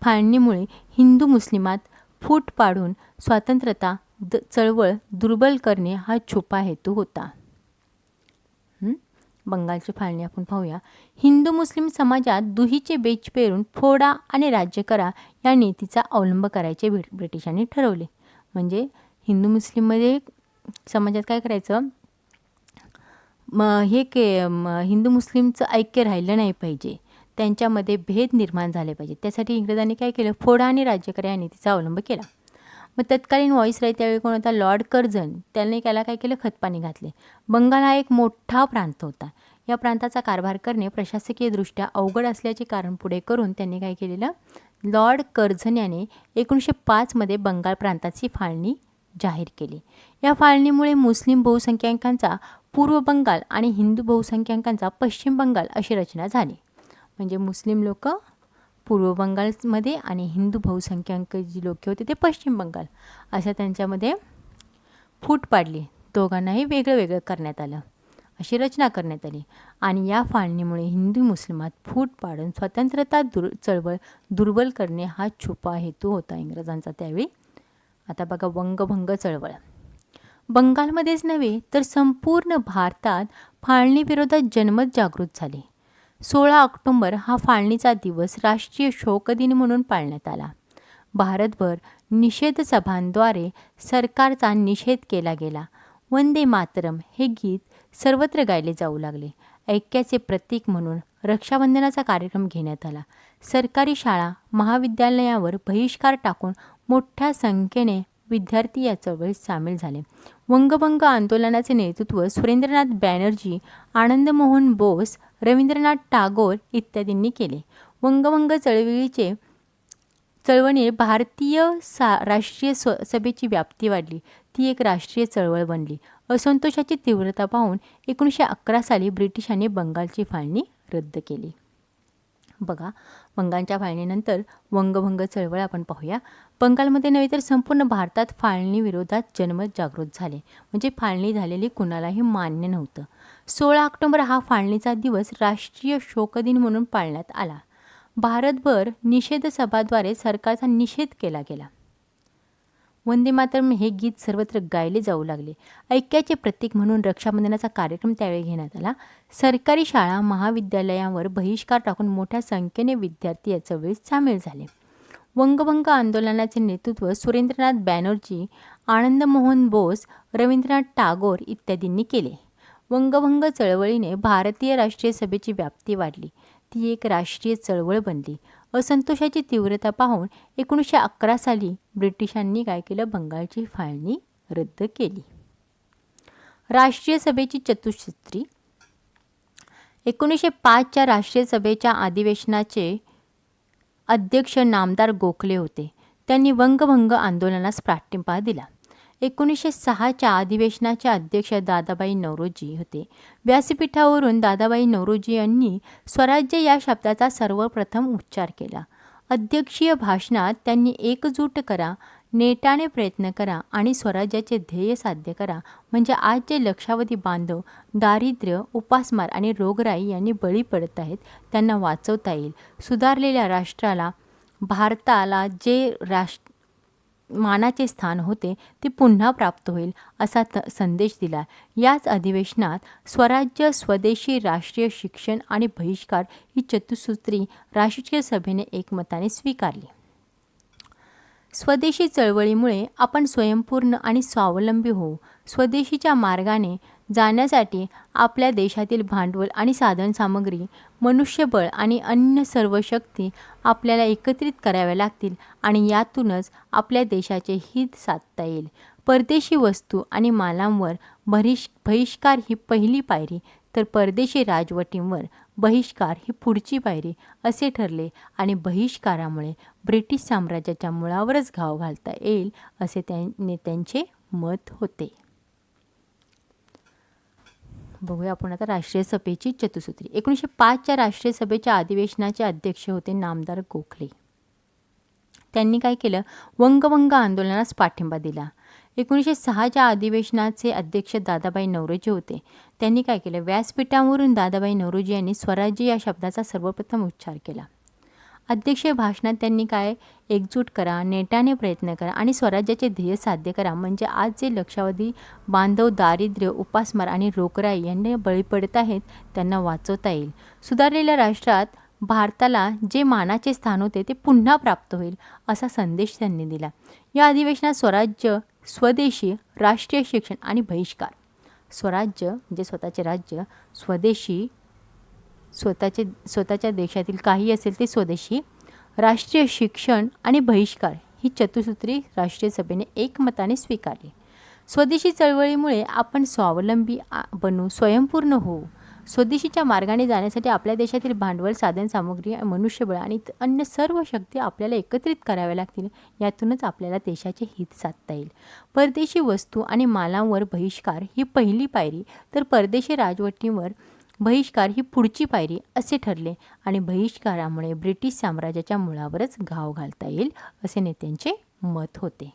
S1: फाळणीमुळे हिंदू मुस्लिमात फूट पाडून स्वातंत्र्यता चळवळ दुर्बल करणे हा छुपा हेतू होता. बंगालची फाळणी आपण पाहूया. हिंदू मुस्लिम समाजात दुहीचे बीज पेरून फोडा आणि राज्य करा या नीतीचा अवलंब करायचे ब्रिटिशांनी ठरवले. म्हणजे हिंदू मुस्लिममध्ये समाजात काय करायचं, हिंदू मुस्लिमचं ऐक्य राहिलं नाही पाहिजे, त्यांच्यामध्ये भेद निर्माण झाले पाहिजे. त्यासाठी इंग्रजांनी काय केलं, फोडा आणि राज्य करा या नीतीचा अवलंब केला. मग तत्कालीन व्हॉईसरॉय त्यावेळी कोण होता, लॉर्ड कर्झन. त्यांनी त्याला काय केलं, खतपाणी घातले. बंगाल हा एक मोठा प्रांत होता. या प्रांताचा कारभार करणे प्रशासकीयदृष्ट्या अवघड असल्याचे कारण पुढे करून त्यांनी काय केलेलं, लॉर्ड कर्झन याने 1905 बंगाल प्रांताची फाळणी जाहीर केली. या फाळणीमुळे मुस्लिम बहुसंख्याकांचा पूर्व बंगाल आणि हिंदू बहुसंख्याकांचा पश्चिम बंगाल अशी रचना झाली. म्हणजे मुस्लिम लोक पूर्व बंगालमध्ये आणि हिंदू बहुसंख्याक जी लोक होते ते पश्चिम बंगाल, अशा त्यांच्यामध्ये फूट पाडली. दोघांनाही वेगळं वेगळं करण्यात आलं, अशी रचना करण्यात आली. आणि या फाळणीमुळे हिंदू मुस्लिमात फूट पाडून स्वतंत्रता चळवळ दुर्बल करणे हा छुपा हेतू होता इंग्रजांचा त्यावेळी. आता बघा, वंगभंग चळवळ. बंगालमध्येच नव्हे तर संपूर्ण भारतात फाळणीविरोधात जनमत जागृत झाले. 16 ऑक्टोबर हा फाळणीचा दिवस राष्ट्रीय शोक दिन म्हणून पाळण्यात आला. भारतभर निषेध सभांद्वारे सरकारचा निषेध केला गेला. वंदे मातरम हे गीत सर्वत्र गायले जाऊ लागले. ऐक्याचे प्रतीक म्हणून रक्षाबंधनाचा कार्यक्रम घेण्यात आला. सरकारी शाळा महाविद्यालयावर बहिष्कार टाकून मोठ्या संख्येने विद्यार्थी या चळवळीत सामील झाले. वंगभंग आंदोलनाचे नेतृत्व सुरेंद्रनाथ बॅनर्जी, आनंदमोहन बोस, रवींद्रनाथ टागोर इत्यादींनी केले. वंगभंग चळवळीने भारतीय राष्ट्रीय सभेची व्याप्ती वाढली. ती एक राष्ट्रीय चळवळ बनली. असंतोषाची तीव्रता पाहून 1911 साली ब्रिटिशांनी बंगालची फाळणी रद्द केली. बघा, बंगालच्या फाळणीनंतर वंगभंग चळवळ आपण पाहूया. बंगालमध्ये नव्हे तर संपूर्ण भारतात फाळणी विरोधात जनमत जागृत झाले. म्हणजे फाळणी झालेली कुणालाही मान्य नव्हतं. 16 ऑक्टोबर हा फाळणीचा दिवस राष्ट्रीय शोक दिन म्हणून पाळण्यात आला. भारतभर निषेध सभाद्वारे सरकारचा निषेध केला गेला. वंदे मातरम हे गीत सर्वत्र गायले जाऊ लागले. ऐक्याचे प्रतीक म्हणून रक्षाबंधनाचा कार्यक्रम त्यावेळी घेण्यात आला. सरकारी शाळा महाविद्यालयांवर बहिष्कार टाकून मोठ्या संख्येने विद्यार्थी या चळवळीत सामील झाले. वंगभंग आंदोलनाचे नेतृत्व सुरेंद्रनाथ बॅनर्जी, आनंदमोहन बोस, रवींद्रनाथ टागोर इत्यादींनी केले. वंगभंग चळवळीने भारतीय राष्ट्रीय सभेची व्याप्ती वाढली. ती एक राष्ट्रीय चळवळ बनली. असंतोषाची तीव्रता पाहून 1911 साली ब्रिटिशांनी काय केलं, बंगालची फाळणी रद्द केली. राष्ट्रीय सभेची चतुःसूत्री. 1905च्या राष्ट्रीय सभेच्या अधिवेशनाचे अध्यक्ष नामदार गोखले होते. त्यांनी वंगभंग आंदोलनास पाठिंबा दिला. 1906च्या अधिवेशनाचे अध्यक्ष दादाबाई नौरोजी होते. व्यासपीठावरून दादाबाई नौरोजी यांनी स्वराज्य या शब्दाचा सर्वप्रथम उच्चार केला. अध्यक्षीय भाषणात त्यांनी एकजूट करा, नेटाने प्रयत्न करा आणि स्वराज्याचे ध्येय साध्य करा, म्हणजे आज जे लक्षावधी बांधव दारिद्र्य, उपासमार आणि रोगराई यांनी बळी पडत आहेत त्यांना वाचवता येईल. सुधारलेल्या राष्ट्राला, भारताला जे मानाचे स्थान होते ते पुन्हा प्राप्त होईल असा संदेश दिला. याच अधिवेशनात स्वराज्य, स्वदेशी, राष्ट्रीय शिक्षण आणि बहिष्कार ही चतुःसूत्री राष्ट्रीय सभेने एकमताने स्वीकारली. स्वदेशी चळवळीमुळे आपण स्वयंपूर्ण आणि स्वावलंबी होऊ. स्वदेशीच्या मार्गाने जाण्यासाठी आपल्या देशातील भांडवल आणि साधनसामग्री, मनुष्यबळ आणि अन्य सर्व शक्ती आपल्याला एकत्रित कराव्या लागतील आणि यातूनच आपल्या देशाचे हित साधता येईल. परदेशी वस्तू आणि मालांवर बहिष्कार ही पहिली पायरी, तर परदेशी राजवटींवर बहिष्कार ही पुढची पायरी असे ठरले आणि बहिष्कारामुळे ब्रिटिश साम्राज्याच्या मुळावरच घाव घालता येईल असे त्यांचे मत होते. बघूया आपण आता राष्ट्रीय सभेची चतुःसूत्री. 1905च्या राष्ट्रीय सभेच्या अधिवेशनाचे अध्यक्ष होते नामदार गोखले. त्यांनी काय केलं, वंगभंग आंदोलनास पाठिंबा दिला. 1906च्या अधिवेशनाचे अध्यक्ष दादाबाई नौरोजी होते. त्यांनी काय केलं, व्यासपीठावरून दादाबाई नौरोजी यांनी स्वराज्य या शब्दाचा सर्वप्रथम उच्चार केला. अध्यक्षीय भाषणात त्यांनी काय, एकजूट करा, नेटाने प्रयत्न करा आणि स्वराज्याचे ध्येय साध्य करा, म्हणजे आज जे लक्षावधी बांधव दारिद्र्य, उपासमार आणि रोगराई यांना बळी पडत आहेत त्यांना वाचवता येईल. सुधारलेल्या राष्ट्रात भारताला जे मानाचे स्थान होते ते पुन्हा प्राप्त होईल असा संदेश त्यांनी दिला. या अधिवेशनात स्वराज्य स्वदेशी, राष्ट्रीय शिक्षण आणि बहिष्कार. स्वराज्य म्हणजे स्वतःचे राज्य, स्वदेशी स्वतःच्या देशातील काही असेल ते स्वदेशी, राष्ट्रीय शिक्षण आणि बहिष्कार ही चतुसूत्री राष्ट्रीय सभेने एकमताने स्वीकारली. स्वदेशी चळवळीमुळे आपण स्वावलंबी बनू, स्वयंपूर्ण होऊ. स्वदेशीच्या मार्गाने जाण्यासाठी आपल्या देशातील भांडवल, साधनसामुग्री, मनुष्यबळ आणि अन्य सर्व शक्ती आपल्याला एकत्रित कराव्या लागतील. यातूनच आपल्याला देशाचे हित साधता येईल. परदेशी वस्तू आणि मालांवर बहिष्कार ही पहिली पायरी, तर परदेशी राजवटींवर बहिष्कार ही पुढची पायरी असे ठरले आणि बहिष्कारामुळे ब्रिटिश साम्राज्याच्या मुळावरच घाव घालता येईल असे नेत्यांचे मत होते.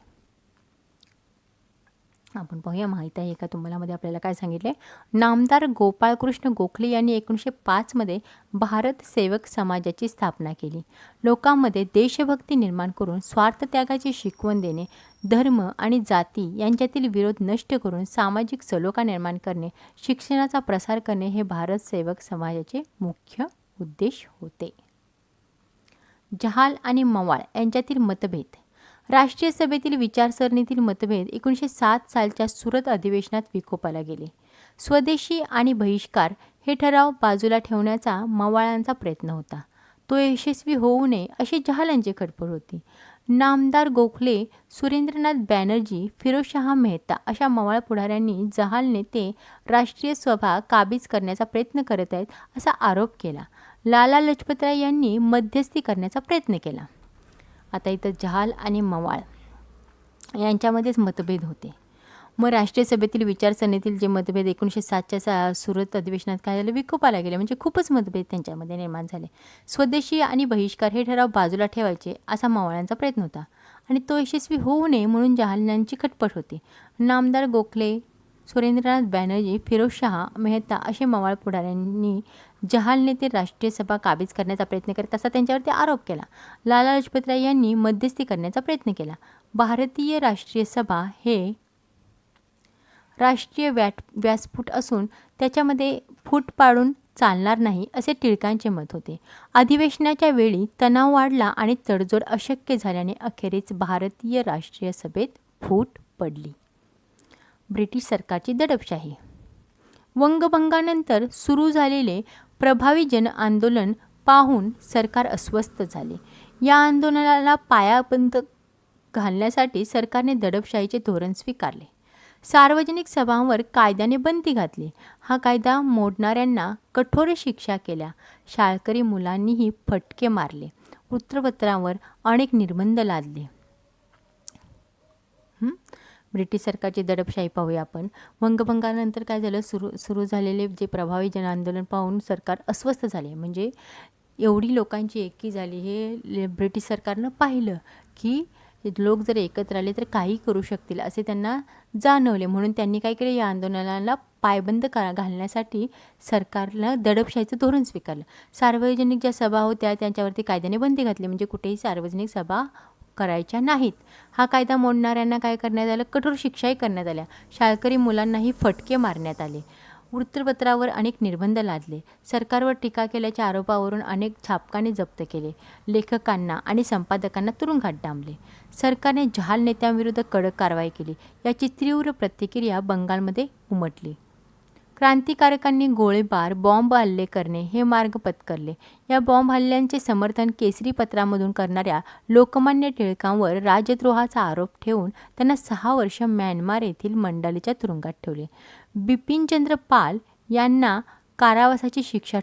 S1: आपण पाहूया माहिती आहे का तुम्हाला मध्ये आपल्याला काय सांगितले. नामदार गोपाळकृष्ण गोखले यांनी 1905 भारत सेवक समाजाची स्थापना केली. लोकांमध्ये देशभक्ती निर्माण करून स्वार्थत्यागाची शिकवण देणे, धर्म आणि जाती यांच्यातील विरोध नष्ट करून सामाजिक सलोखा निर्माण करणे, शिक्षणाचा प्रसार करणे हे भारत सेवक समाजाचे मुख्य उद्देश होते. जहाल आणि मवाळ यांच्यातील मतभेद. राष्ट्रीय सभेतील विचारसरणीतील मतभेद 1907 सालच्या सुरत अधिवेशनात विकोपाला गेले. स्वदेशी आणि बहिष्कार हे ठराव बाजूला ठेवण्याचा मवाळांचा प्रयत्न होता. तो यशस्वी होऊ नये अशी जहालांची खटपट होती. नामदार गोखले, सुरेंद्रनाथ बॅनर्जी, फिरोजशाह मेहता अशा मवाळ पुढाऱ्यांनी जहाल नेते राष्ट्रीय सभा काबीज करण्याचा प्रयत्न करत आहेत असा आरोप केला. लाला लजपतराय यांनी मध्यस्थी करण्याचा प्रयत्न केला. आता इथं जहाल आणि मवाळ यांच्यामध्येच मतभेद होते. मग राष्ट्रीय सभेतील विचारसरणीतील जे मतभेद 1907च्या सुरत अधिवेशनात काय झालं, विकोपाला गेले. म्हणजे खूपच मतभेद त्यांच्यामध्ये निर्माण झाले. स्वदेशी आणि बहिष्कार हे ठराव बाजूला ठेवायचे असा मवाळांचा प्रयत्न होता आणि तो यशस्वी होऊ नये म्हणून जहालांची खटपट होती. नामदार गोखले, सुरेंद्रनाथ बॅनर्जी, फिरोजशाह मेहता असे मवाळ पुढाऱ्यांनी जहाल नेते राष्ट्रीय सभा काबीज करण्याचा प्रयत्न करत असा त्यांच्यावरती आरोप केला. लाला लजपतराय यांनी मध्यस्थी करण्याचा प्रयत्न केला. भारतीय राष्ट्रीय सभा हे राष्ट्रीय व्यासपीठ असून त्याच्यामध्ये फूट पाडून चालणार नाही असे टिळकांचे मत होते. अधिवेशनाच्या वेळी तणाव वाढला आणि तडजोड अशक्य झाल्याने अखेरीस भारतीय राष्ट्रीय सभेत फूट पडली. ब्रिटिश सरकारची दडपशाही. वंगभंगानंतर सुरू झालेले प्रभावी जन आंदोलन पाहून सरकार अस्वस्थ झाले. या आंदोलनाला पायाबंद घालण्यासाठी सरकारने दडपशाहीचे धोरण स्वीकारले. सार्वजनिक सभांवर कायद्याने बंदी घातली. हा कायदा मोडणाऱ्यांना कठोर शिक्षा केल्या. शाळकरी मुलांनीही फटके मारले. वृत्तपत्रांवर अनेक निर्बंध लादले. ब्रिटिश सरकारची दडपशाही पाहूया आपण. वंगभंगानंतर काय झालं, सुरू झालेले जे प्रभावी जन आंदोलन पाहून सरकार अस्वस्थ झाले. म्हणजे एवढी लोकांची एकी झाली हे ब्रिटिश सरकारनं पाहिलं की लोक जर एकत्र आले तर काही करू शकतील असे त्यांना जाणवले. म्हणून त्यांनी काय केले, या आंदोलनाला पायबंद घालण्यासाठी सरकारनं दडपशाहीचं धोरण स्वीकारलं. सार्वजनिक ज्या सभा होत्या त्यांच्यावरती कायद्याने बंदी घातली. म्हणजे कुठेही सार्वजनिक सभा करायच्या नाहीत. हा कायदा मोडणाऱ्यांना काय करण्यात आलं, कठोर शिक्षाही करण्यात आल्या. शाळकरी मुलांनाही फटके मारण्यात आले. वृत्तपत्रावर अनेक निर्बंध लादले. सरकारवर टीका केल्याच्या आरोपावरून अनेक छापखाने जप्त केले. लेखकांना आणि संपादकांना तुरुंगात डांबले. सरकारने जहाल नेत्यांविरुद्ध कडक कारवाई केली. याची तीव्र प्रतिक्रिया बंगालमध्ये उमटली. क्रांतिकारकांनी गोळीबार, बॉम्ब हल्ले करणे हे मार्ग पत्करले. या बॉम्ब हल्ल्यांचे समर्थन केसरी पत्रामधून करणाऱ्या लोकमान्य टिळकांवर राजद्रोहाचा आरोप ठेवून त्यांना 6 वर्ष म्यानमार येथील मंडालीच्या तुरुंगात ठेवले. बिपिनचंद्र पाल यांना कारावासाची शिक्षा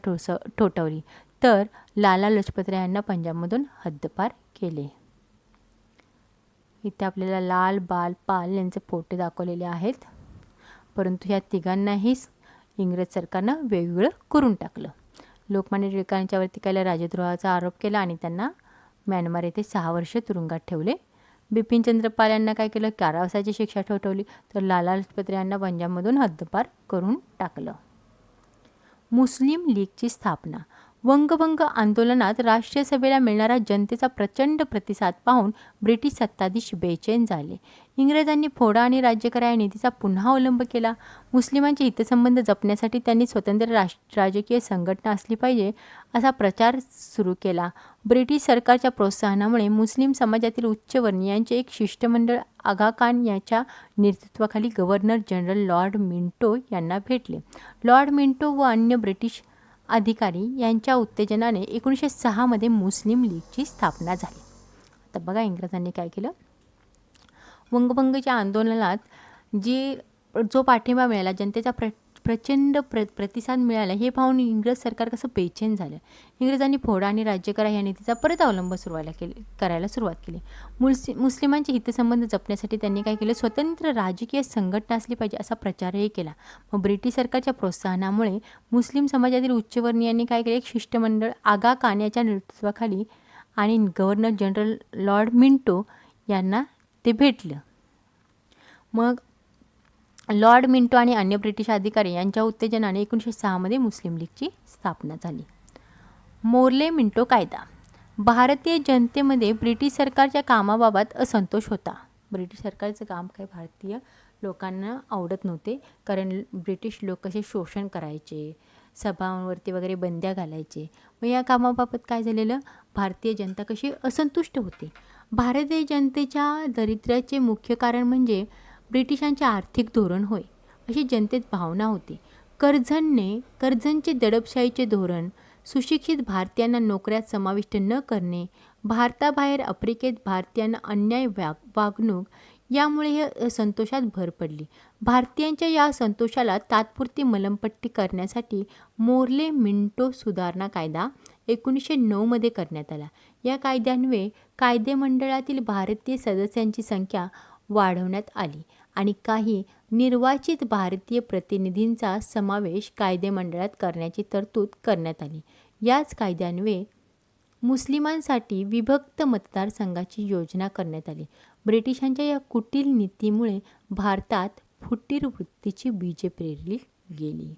S1: ठोठावली तर लाला लजपतराय यांना पंजाबमधून हद्दपार केले. इथे आपल्याला लाल, बाल, पाल यांचे फोटो दाखवलेले आहेत. परंतु ह्या तिघांनाही इंग्रज सरकारनं वेगवेगळं करून टाकलं. लोकमान्य टिळकांच्यावरती काय राजद्रोहाचा आरोप केला आणि त्यांना म्यानमार येथे 6 वर्ष तुरुंगात ठेवले. बिपिनचंद्र पाल यांना काय केलं, कारावासाची शिक्षा ठोठावली तर लाला लजपतराय यांना पंजाबमधून हद्दपार करून टाकलं. मुस्लिम लीगची स्थापना. वंगभंग आंदोलनात राष्ट्रीय सभेला मिळणारा जनतेचा प्रचंड प्रतिसाद पाहून ब्रिटिश सत्ताधीश बेचैन झाले. इंग्रजांनी फोडा आणि राज्य करा या नीतीचा पुन्हा अवलंब केला. मुस्लिमांचे हितसंबंध जपण्यासाठी त्यांनी स्वतंत्र राजकीय संघटना असली पाहिजे असा प्रचार सुरू केला. ब्रिटिश सरकारच्या प्रोत्साहनामुळे मुस्लिम समाजातील उच्चवर्णीयांचे एक शिष्टमंडळ आगा खान याच्या नेतृत्वाखाली गव्हर्नर जनरल लॉर्ड मिंटो यांना भेटले. लॉर्ड मिंटो व अन्य ब्रिटिश अधिकारी यांच्या उत्तेजनाने 1906 मध्ये मुस्लिम लीगची स्थापना झाली. आता बघा इंग्रजांनी काय केलं. वंगभंगच्या आंदोलनात जो पाठिंबा मिळाला, जनतेचा प्रचंड प्रतिसाद मिळाला, हे पाहून इंग्रज सरकार कसं बेचैन झालं. इंग्रजांनी फोडा आणि राज्य करा या नीतीचा परत अवलंब करायला सुरुवात केली. मुस्लिमांचे हितसंबंध जपण्यासाठी त्यांनी काय केलं, स्वतंत्र राजकीय संघटना असली पाहिजे असा प्रचारही केला. मग ब्रिटिश सरकारच्या प्रोत्साहनामुळे मुस्लिम समाजातील उच्चवर्णीयांनी काय केले, एक शिष्टमंडळ आगा खान याच्या नेतृत्वाखाली आणि गव्हर्नर जनरल लॉर्ड मिंटो यांना ते भेटलं. मग लॉर्ड मिंटो आणि अन्य ब्रिटिश अधिकारी यांच्या उत्तेजनाने 1906 मध्ये मुस्लिम लीगची स्थापना झाली. मोर्ले मिंटो कायदा. भारतीय जनतेमध्ये ब्रिटिश सरकारच्या कामाबाबत असंतोष होता. ब्रिटिश सरकारचं काम काही भारतीय लोकांना आवडत नव्हते, कारण ब्रिटिश लोक कसे शोषण करायचे, सभांवरती वगैरे बंद्या घालायचे. मग या कामाबाबत काय झालेलं, भारतीय जनता कशी असंतुष्ट होती. भारतीय जनतेच्या दारिद्र्याचे मुख्य कारण म्हणजे ब्रिटिशांचे आर्थिक धोरण होय, अशी जनतेत भावना होती. कर्झनचे दडपशाहीचे धोरण, सुशिक्षित भारतीयांना नोकऱ्यात समाविष्ट न करणे, भारताबाहेर आफ्रिकेत भारतीयांना अन्याय वागणूक यामुळे हे असंतोषात भर पडली. भारतीयांच्या या असंतोषाला तात्पुरती मलमपट्टी करण्यासाठी मोर्ले मिंटो सुधारणा कायदा 1909 मध्ये करण्यात आला. या कायद्यान्वये कायदेमंडळातील भारतीय सदस्यांची संख्या वाढवण्यात आली आणि काही निर्वाचित भारतीय प्रतिनिधींचा समावेश कायदेमंडळात करण्याची तरतूद करण्यात आली. याच कायद्यान्वये मुस्लिमांसाठी विभक्त मतदारसंघाची योजना करण्यात आली. ब्रिटिशांच्या या कुटील नीतीमुळे भारतात फुटीर वृत्तीची बीजे पेरली गेली.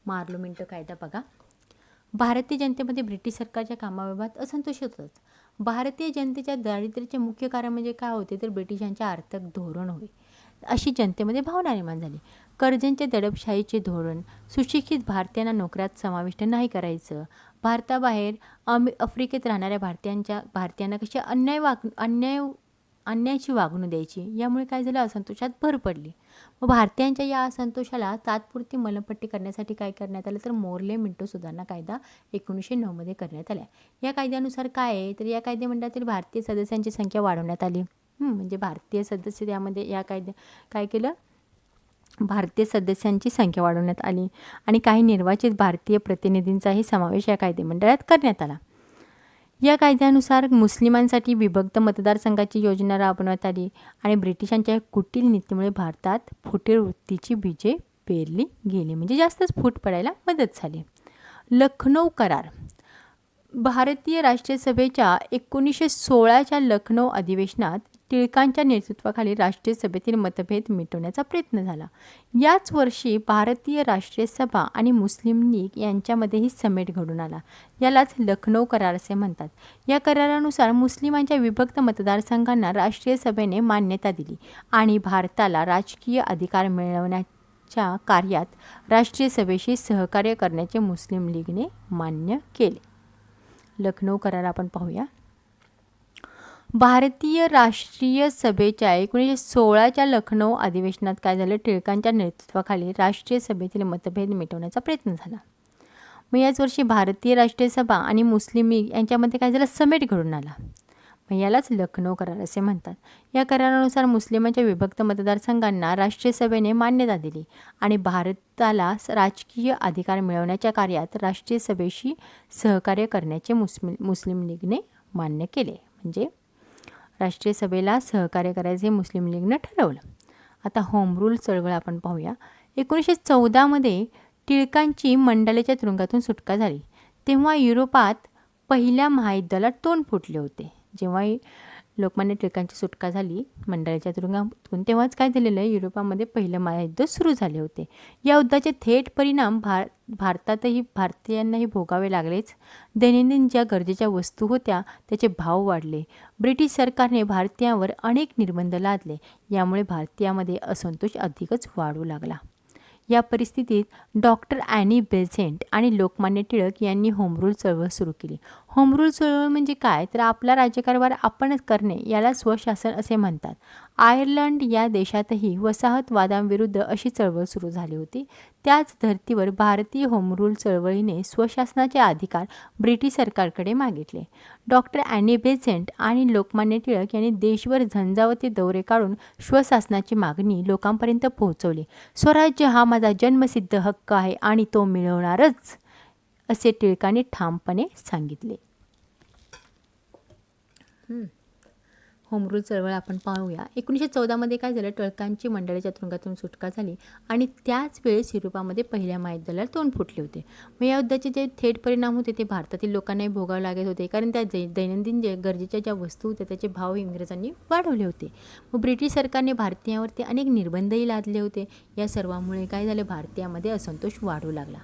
S1: मार्लो मिंटो कायदा बघा. भारतीय जनतेमध्ये ब्रिटिश सरकारच्या कामाबाबत असंतोष होताच. भारतीय जनतेच्या दारिद्र्याचे मुख्य कारण म्हणजे काय होते, तर ब्रिटिशांचे आर्थिक धोरण होय, अशी जनतेमध्ये भावना निर्माण झाली. कर्झनचे दडपशाहीचे धोरण, सुशिक्षित भारतीयांना नोकऱ्यात समाविष्ट नाही करायचं, भारताबाहेर आफ्रिकेत राहणाऱ्या भारतीयांना कशी अन्यायाची वागणूक द्यायची, यामुळे काय झालं, असंतोषात भर पडली. मग भारतीयांच्या या असंतोषाला तात्पुरती मलमपट्टी करण्यासाठी काय करण्यात आलं, तर मोर्ले मिंटो सुधारणा कायदा 1909 मध्ये करण्यात आला. या कायद्यानुसार काय आहे, तर या कायदेमंडळातील भारतीय सदस्यांची संख्या वाढवण्यात आली. म्हणजे भारतीय सदस्य त्यामध्ये या काय केलं, भारतीय सदस्यांची संख्या वाढवण्यात आली आणि काही निर्वाचित भारतीय प्रतिनिधींचाही समावेश या कायदेमंडळात करण्यात आला. या कायद्यानुसार मुस्लिमांसाठी विभक्त मतदारसंघाची योजना राबवण्यात आली आणि ब्रिटिशांच्या कुटील नीतीमुळे भारतात फुटीर वृत्तीची बीजे पेरली गेली, म्हणजे जास्तच फूट पडायला मदत झाली. लखनौ करार. भारतीय राष्ट्रीय सभेच्या 1916च्या लखनौ अधिवेशनात टिळकांच्या नेतृत्वाखाली राष्ट्रीय सभेतील मतभेद मिटवण्याचा प्रयत्न झाला. याच वर्षी भारतीय राष्ट्रीय सभा आणि मुस्लिम लीग यांच्यामध्येही समेट घडून आला. यालाच लखनौ करार असे म्हणतात. या करारानुसार मुस्लिमांच्या विभक्त मतदारसंघांना राष्ट्रीय सभेने मान्यता दिली आणि भारताला राजकीय अधिकार मिळवण्याच्या कार्यात राष्ट्रीय सभेशी सहकार्य करण्याचे मुस्लिम लीगने मान्य केले. लखनौ करार आपण पाहूया. भारतीय राष्ट्रीय सभेच्या 1916च्या लखनौ अधिवेशनात काय झालं, टिळकांच्या नेतृत्वाखाली राष्ट्रीय सभेतील मतभेद मिटवण्याचा प्रयत्न झाला. मग याच वर्षी भारतीय राष्ट्रीय सभा आणि मुस्लिम लीग यांच्यामध्ये काय झालं, समेट घडून आला. मग यालाच लखनौ करार असे म्हणतात. या करारानुसार मुस्लिमांच्या विभक्त मतदारसंघांना राष्ट्रीय सभेने मान्यता दिली आणि भारताला राजकीय अधिकार मिळवण्याच्या कार्यात राष्ट्रीय सभेशी सहकार्य करण्याचे मुस्लिम लीगने मान्य केले. म्हणजे राष्ट्रीय सभेला सहकार्य करायचे मुस्लिम लीगनं ठरवलं. आता होम रूल चळवळ आपण पाहूया. 1914 मध्ये टिळकांची मंडालेच्या तुरुंगातून सुटका झाली. तेव्हा युरोपात पहिल्या महायुद्धाला तोंड फुटले होते. जेव्हा लोकमान्य टिळकांची सुटका झाली मंडळाच्या तुरुंगातून, तेव्हाच काय झालेलं आहे, युरोपामध्ये पहिलं महायुद्ध सुरू झाले होते. या युद्धाचे थेट परिणाम भारतातही भारतीयांनाही भोगावे लागलेच. दैनंदिन ज्या गरजेच्या वस्तू होत्या त्याचे भाव वाढले. ब्रिटिश सरकारने भारतीयांवर अनेक निर्बंध लादले. यामुळे भारतीयामध्ये असंतोष अधिकच वाढू लागला. या परिस्थितीत डॉक्टर ॲनी बेझंट आणि लोकमान्य टिळक यांनी होम रूल चळवळ सुरू केली. होम रूल चळवळ म्हणजे काय, तर आपला राज्यकारभार आपणच करणे याला स्वशासन असे म्हणतात. आयर्लंड या देशातही वसाहतवादाविरुद्ध अशी चळवळ सुरू झाली होती. त्याच धर्तीवर भारतीय होम रूल चळवळीने स्वशासनाचे अधिकार ब्रिटिश सरकारकडे मागितले. डॉक्टर ॲनी बेझंट आणि लोकमान्य टिळक यांनी देशभर झंझावती दौरे काढून स्वशासनाची मागणी लोकांपर्यंत पोहोचवली. स्वराज्य हा माझा जन्मसिद्ध हक्क आहे आणि तो मिळवणारच, असे टिळकांनी ठामपणे सांगितले. होम रूल चळवळ आपण पाहूया. 1914मध्ये काय झालं, टिळकांची मंडळाच्या तुरुंगातून सुटका झाली आणि त्याच वेळेस युरोपामध्ये पहिल्या महायुद्धाला तोंड फुटले होते. मग या युद्धाचे जे थेट परिणाम होते ते भारतातील लोकांनाही भोगावे लागत होते, कारण त्या दैनंदिन गरजेच्या ज्या वस्तू होत्या त्याचे भाव इंग्रजांनी वाढवले होते. मग ब्रिटिश सरकारने भारतीयांवरती अनेक निर्बंधही लादले होते. या सर्वांमुळे काय झालं, भारतीयामध्ये असंतोष वाढू लागला.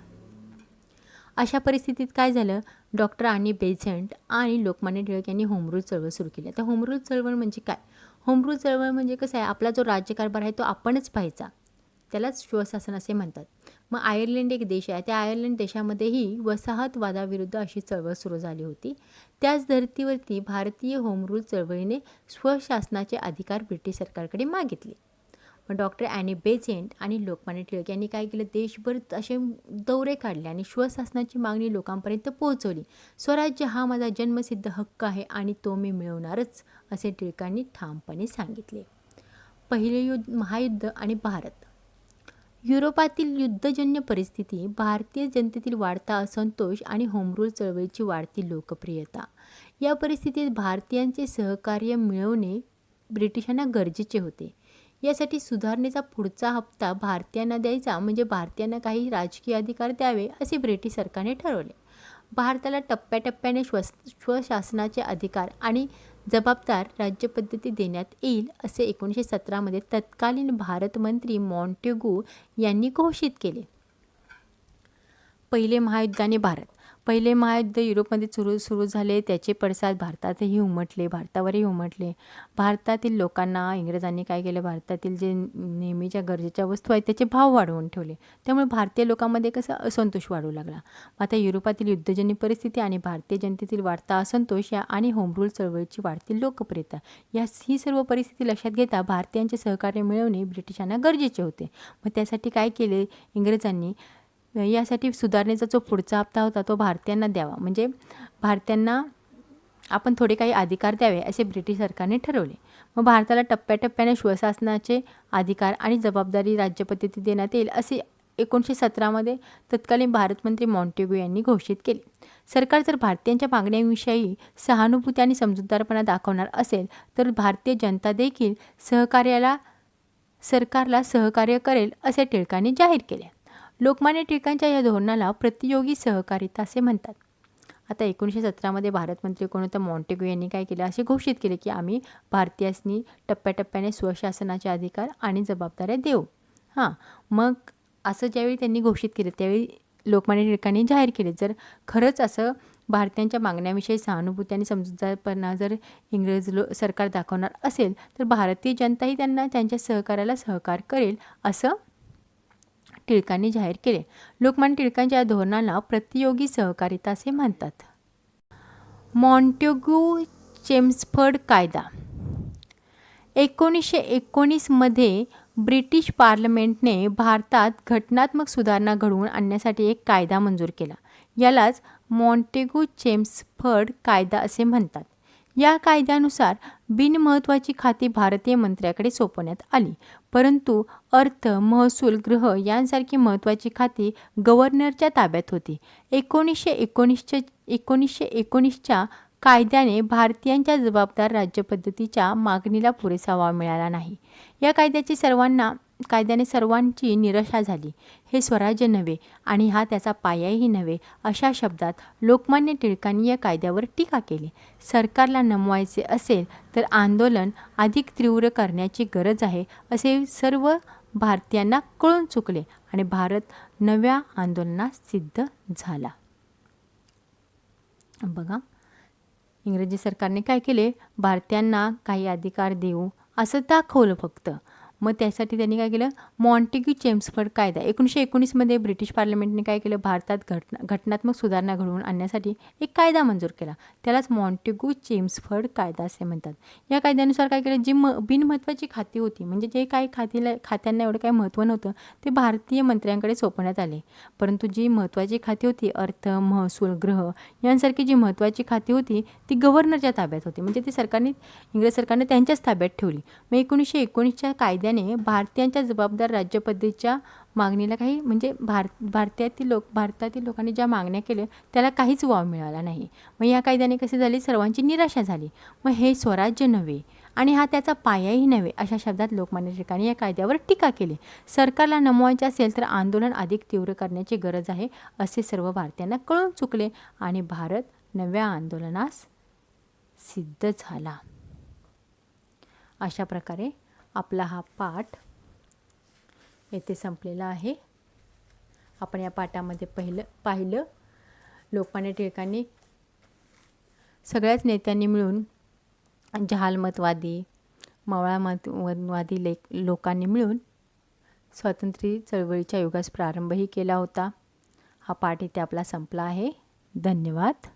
S1: अशा परिस्थितीत काय झालं, डॉक्टर ॲनी बेझंट आणि लोकमान्य टिळक यांनी होम रूल चळवळ सुरू केली. आता होम रूल चळवळ म्हणजे काय, होम रूल चळवळ म्हणजे कसं आहे, आपला जो राज्यकारभार आहे तो आपणच पाहायचा, त्यालाच स्वशासन असे म्हणतात. मग आयर्लंड एक देश आहे, त्या आयर्लंड देशामध्येही वसाहतवादाविरुद्ध अशी चळवळ सुरू झाली होती. त्याच धर्तीवरती भारतीय होम रूल चळवळीने स्वशासनाचे अधिकार ब्रिटिश सरकारकडे मागितले. मग डॉक्टर ॲनी बेझंट आणि लोकमान्य टिळक यांनी काय केलं, देशभर असे दौरे काढले आणि स्वशासनाची मागणी लोकांपर्यंत पोहोचवली. स्वराज्य हा माझा जन्मसिद्ध हक्क आहे आणि तो मी मिळवणारच, असे टिळकांनी ठामपणे सांगितले. पहिले महायुद्ध आणि भारत. युरोपातील युद्धजन्य परिस्थिती, भारतीय जनतेतील वाढता असंतोष आणि होम रूल चळवळीची वाढती लोकप्रियता, या परिस्थितीत भारतीयांचे सहकार्य मिळवणे ब्रिटिशांना गरजेचे होते. यासाठी सुधारणेचा पुढचा हप्ता भारतीयांना द्यायचा, म्हणजे भारतीयांना काही राजकीय अधिकार द्यावे असे ब्रिटिश सरकारने ठरवले. भारताला टप्प्याटप्प्याने स्वशासनाचे अधिकार आणि जबाबदार राज्यपद्धती देण्यात येईल, असे 1917मध्ये तत्कालीन भारतमंत्री मॉन्टेग्यू यांनी घोषित केले. पहिले महायुद्ध आणि भारत. पहिले महायुद्ध युरोपमध्ये सुरू झाले, त्याचे पडसाद भारतातही उमटले, भारतावरही उमटले. भारतातील लोकांना इंग्रजांनी काय केलं, भारतातील जे नेहमीच्या गरजेच्या वस्तू आहेत त्याचे भाव वाढवून ठेवले. त्यामुळे भारतीय लोकांमध्ये कसं असंतोष वाढू लागला. आता युरोपातील युद्धजन्य परिस्थिती आणि भारतीय जनतेतील वाढता असंतोष या आणि होम रूल चळवळीची वाढती लोकप्रियता, ही सर्व परिस्थिती लक्षात घेता भारतीयांचे सहकार्य मिळवणे ब्रिटिशांना गरजेचे होते. मग त्यासाठी काय केले इंग्रजांनी, यासाठी सुधारणेचा जो पुढचा हप्ता होता तो भारतीयांना द्यावा, म्हणजे भारतीयांना आपण थोडे काही अधिकार द्यावे असे ब्रिटिश सरकारने ठरवले. मग भारताला टप्प्याटप्प्याने स्वशासनाचे अधिकार आणि जबाबदारी राज्यपद्धती देण्यात येईल, असे 1917मध्ये तत्कालीन भारतमंत्री मॉन्टेग्यू यांनी घोषित केले. सरकार जर भारतीयांच्या मागण्यांविषयी सहानुभूती आणि समजूतदारपणा दाखवणार असेल तर भारतीय जनता देखील सरकारला सहकार्य करेल, असे टिळकांनी जाहीर केले. लोकमान्य टिळकांच्या या धोरणाला प्रतियोगी सहकारिता असे म्हणतात. आता 1917मध्ये भारतमंत्री कोण होतं, मॉन्टेग्यू यांनी काय केलं, असे घोषित केले की आम्ही भारतीयांनी टप्प्याटप्प्याने स्वशासनाचे अधिकार आणि जबाबदाऱ्या देऊ. मग असं ज्यावेळी त्यांनी घोषित केलं त्यावेळी लोकमान्य टिळकांनी जाहीर केले, जर खरंच असं भारतीयांच्या मागण्याविषयी सहानुभूती आणि समजूतदारपणा जर इंग्रज सरकार दाखवणार असेल तर भारतीय जनताही त्यांना त्यांच्या सहकार्याला सहकार करेल, असं टिळकांनी जाहीर केले. लोकमान्य टिळकांच्या या धोरणाला प्रतियोगी सहकारिता असे म्हणतात. मॉन्टेग्यू चेम्सफर्ड कायदा. 1919मध्ये ब्रिटिश पार्लमेंटने भारतात घटनात्मक सुधारणा घडवून आणण्यासाठी एक कायदा मंजूर केला. यालाच मॉन्टेग्यू चेम्सफर्ड कायदा असे म्हणतात. या कायद्यानुसार बिनमहत्त्वाची खाती भारतीय मंत्र्याकडे सोपवण्यात आली, परंतु अर्थ, महसूल, गृह यांसारखी महत्त्वाची खाती गव्हर्नरच्या ताब्यात होती. 1919च्या कायद्याने भारतीयांच्या जबाबदार राज्यपद्धतीच्या मागणीला पुरेसा वाव मिळाला नाही. या कायद्याची सर्वांना कायद्याने सर्वांची निराशा झाली. हे स्वराज्य नव्हे आणि हा त्याचा पायाही नव्हे अशा शब्दात लोकमान्य टिळकांनी या कायद्यावर टीका केली. सरकारला नमवायचे असेल तर आंदोलन अधिक तीव्र करण्याची गरज आहे असे सर्व भारतीयांना कळून चुकले आणि भारत नव्या आंदोलनास सिद्ध झाला. बघा, इंग्रजी सरकारने काय केले, भारतीयांना काही अधिकार देऊ असं दाखवलं फक्त. मग त्यासाठी त्यांनी काय केलं, मॉन्टेग्यू चेम्सफोर्ड कायदा 1919मध्ये ब्रिटिश पार्लमेंटने काय केलं, भारतात घटनात्मक सुधारणा घडवून आणण्यासाठी एक कायदा मंजूर केला. त्यालाच मॉन्टेग्यू चेम्सफोर्ड कायदा असे म्हणतात. या कायद्यानुसार काय केलं, जी बिनमहत्त्वाची खाती होती, म्हणजे जे काही खात्यांना एवढं काही महत्त्व नव्हतं ते भारतीय मंत्र्यांकडे सोपवण्यात आले. परंतु जी महत्त्वाची खाती होती, अर्थ, महसूल, गृह यांसारखी जी महत्त्वाची खाती होती ती गव्हर्नरच्या ताब्यात होती. म्हणजे ती इंग्रज सरकारने त्यांच्याच ताब्यात ठेवली. मग 1919च्या कायद्याने भारतीयांच्या जबाबदार राज्यपद्धतीच्या मागणीला काही म्हणजे भारतातील लोकांनी ज्या मागण्या केल्या त्याला काहीच वाव मिळाला नाही. मग या कायद्याने कसे झाले, सर्वांची निराशा झाली. मग हे स्वराज्य नव्हे आणि हा त्याचा पायाही नव्हे अशा शब्दात लोकमान्य टिळकांनी या कायद्यावर टीका केली. सरकारला नमवायचे असेल तर आंदोलन अधिक तीव्र करण्याची गरज आहे असे सर्व भारतीयांना कळून चुकले आणि भारत नव्या आंदोलनास सिद्ध झाला. अशा प्रकारे आपला हा पाठ येथे संपलेला आहे. आपण या पाठामध्ये पाहिलं लोकमान्य टिळकांनी सगळ्याच नेत्यांनी मिळून जहालमतवादी, मवाळमतवादी लोकांनी मिळून स्वातंत्र्य चळवळीच्या युगास प्रारंभही केला होता. हा पाठ इथे आपला संपला आहे. धन्यवाद.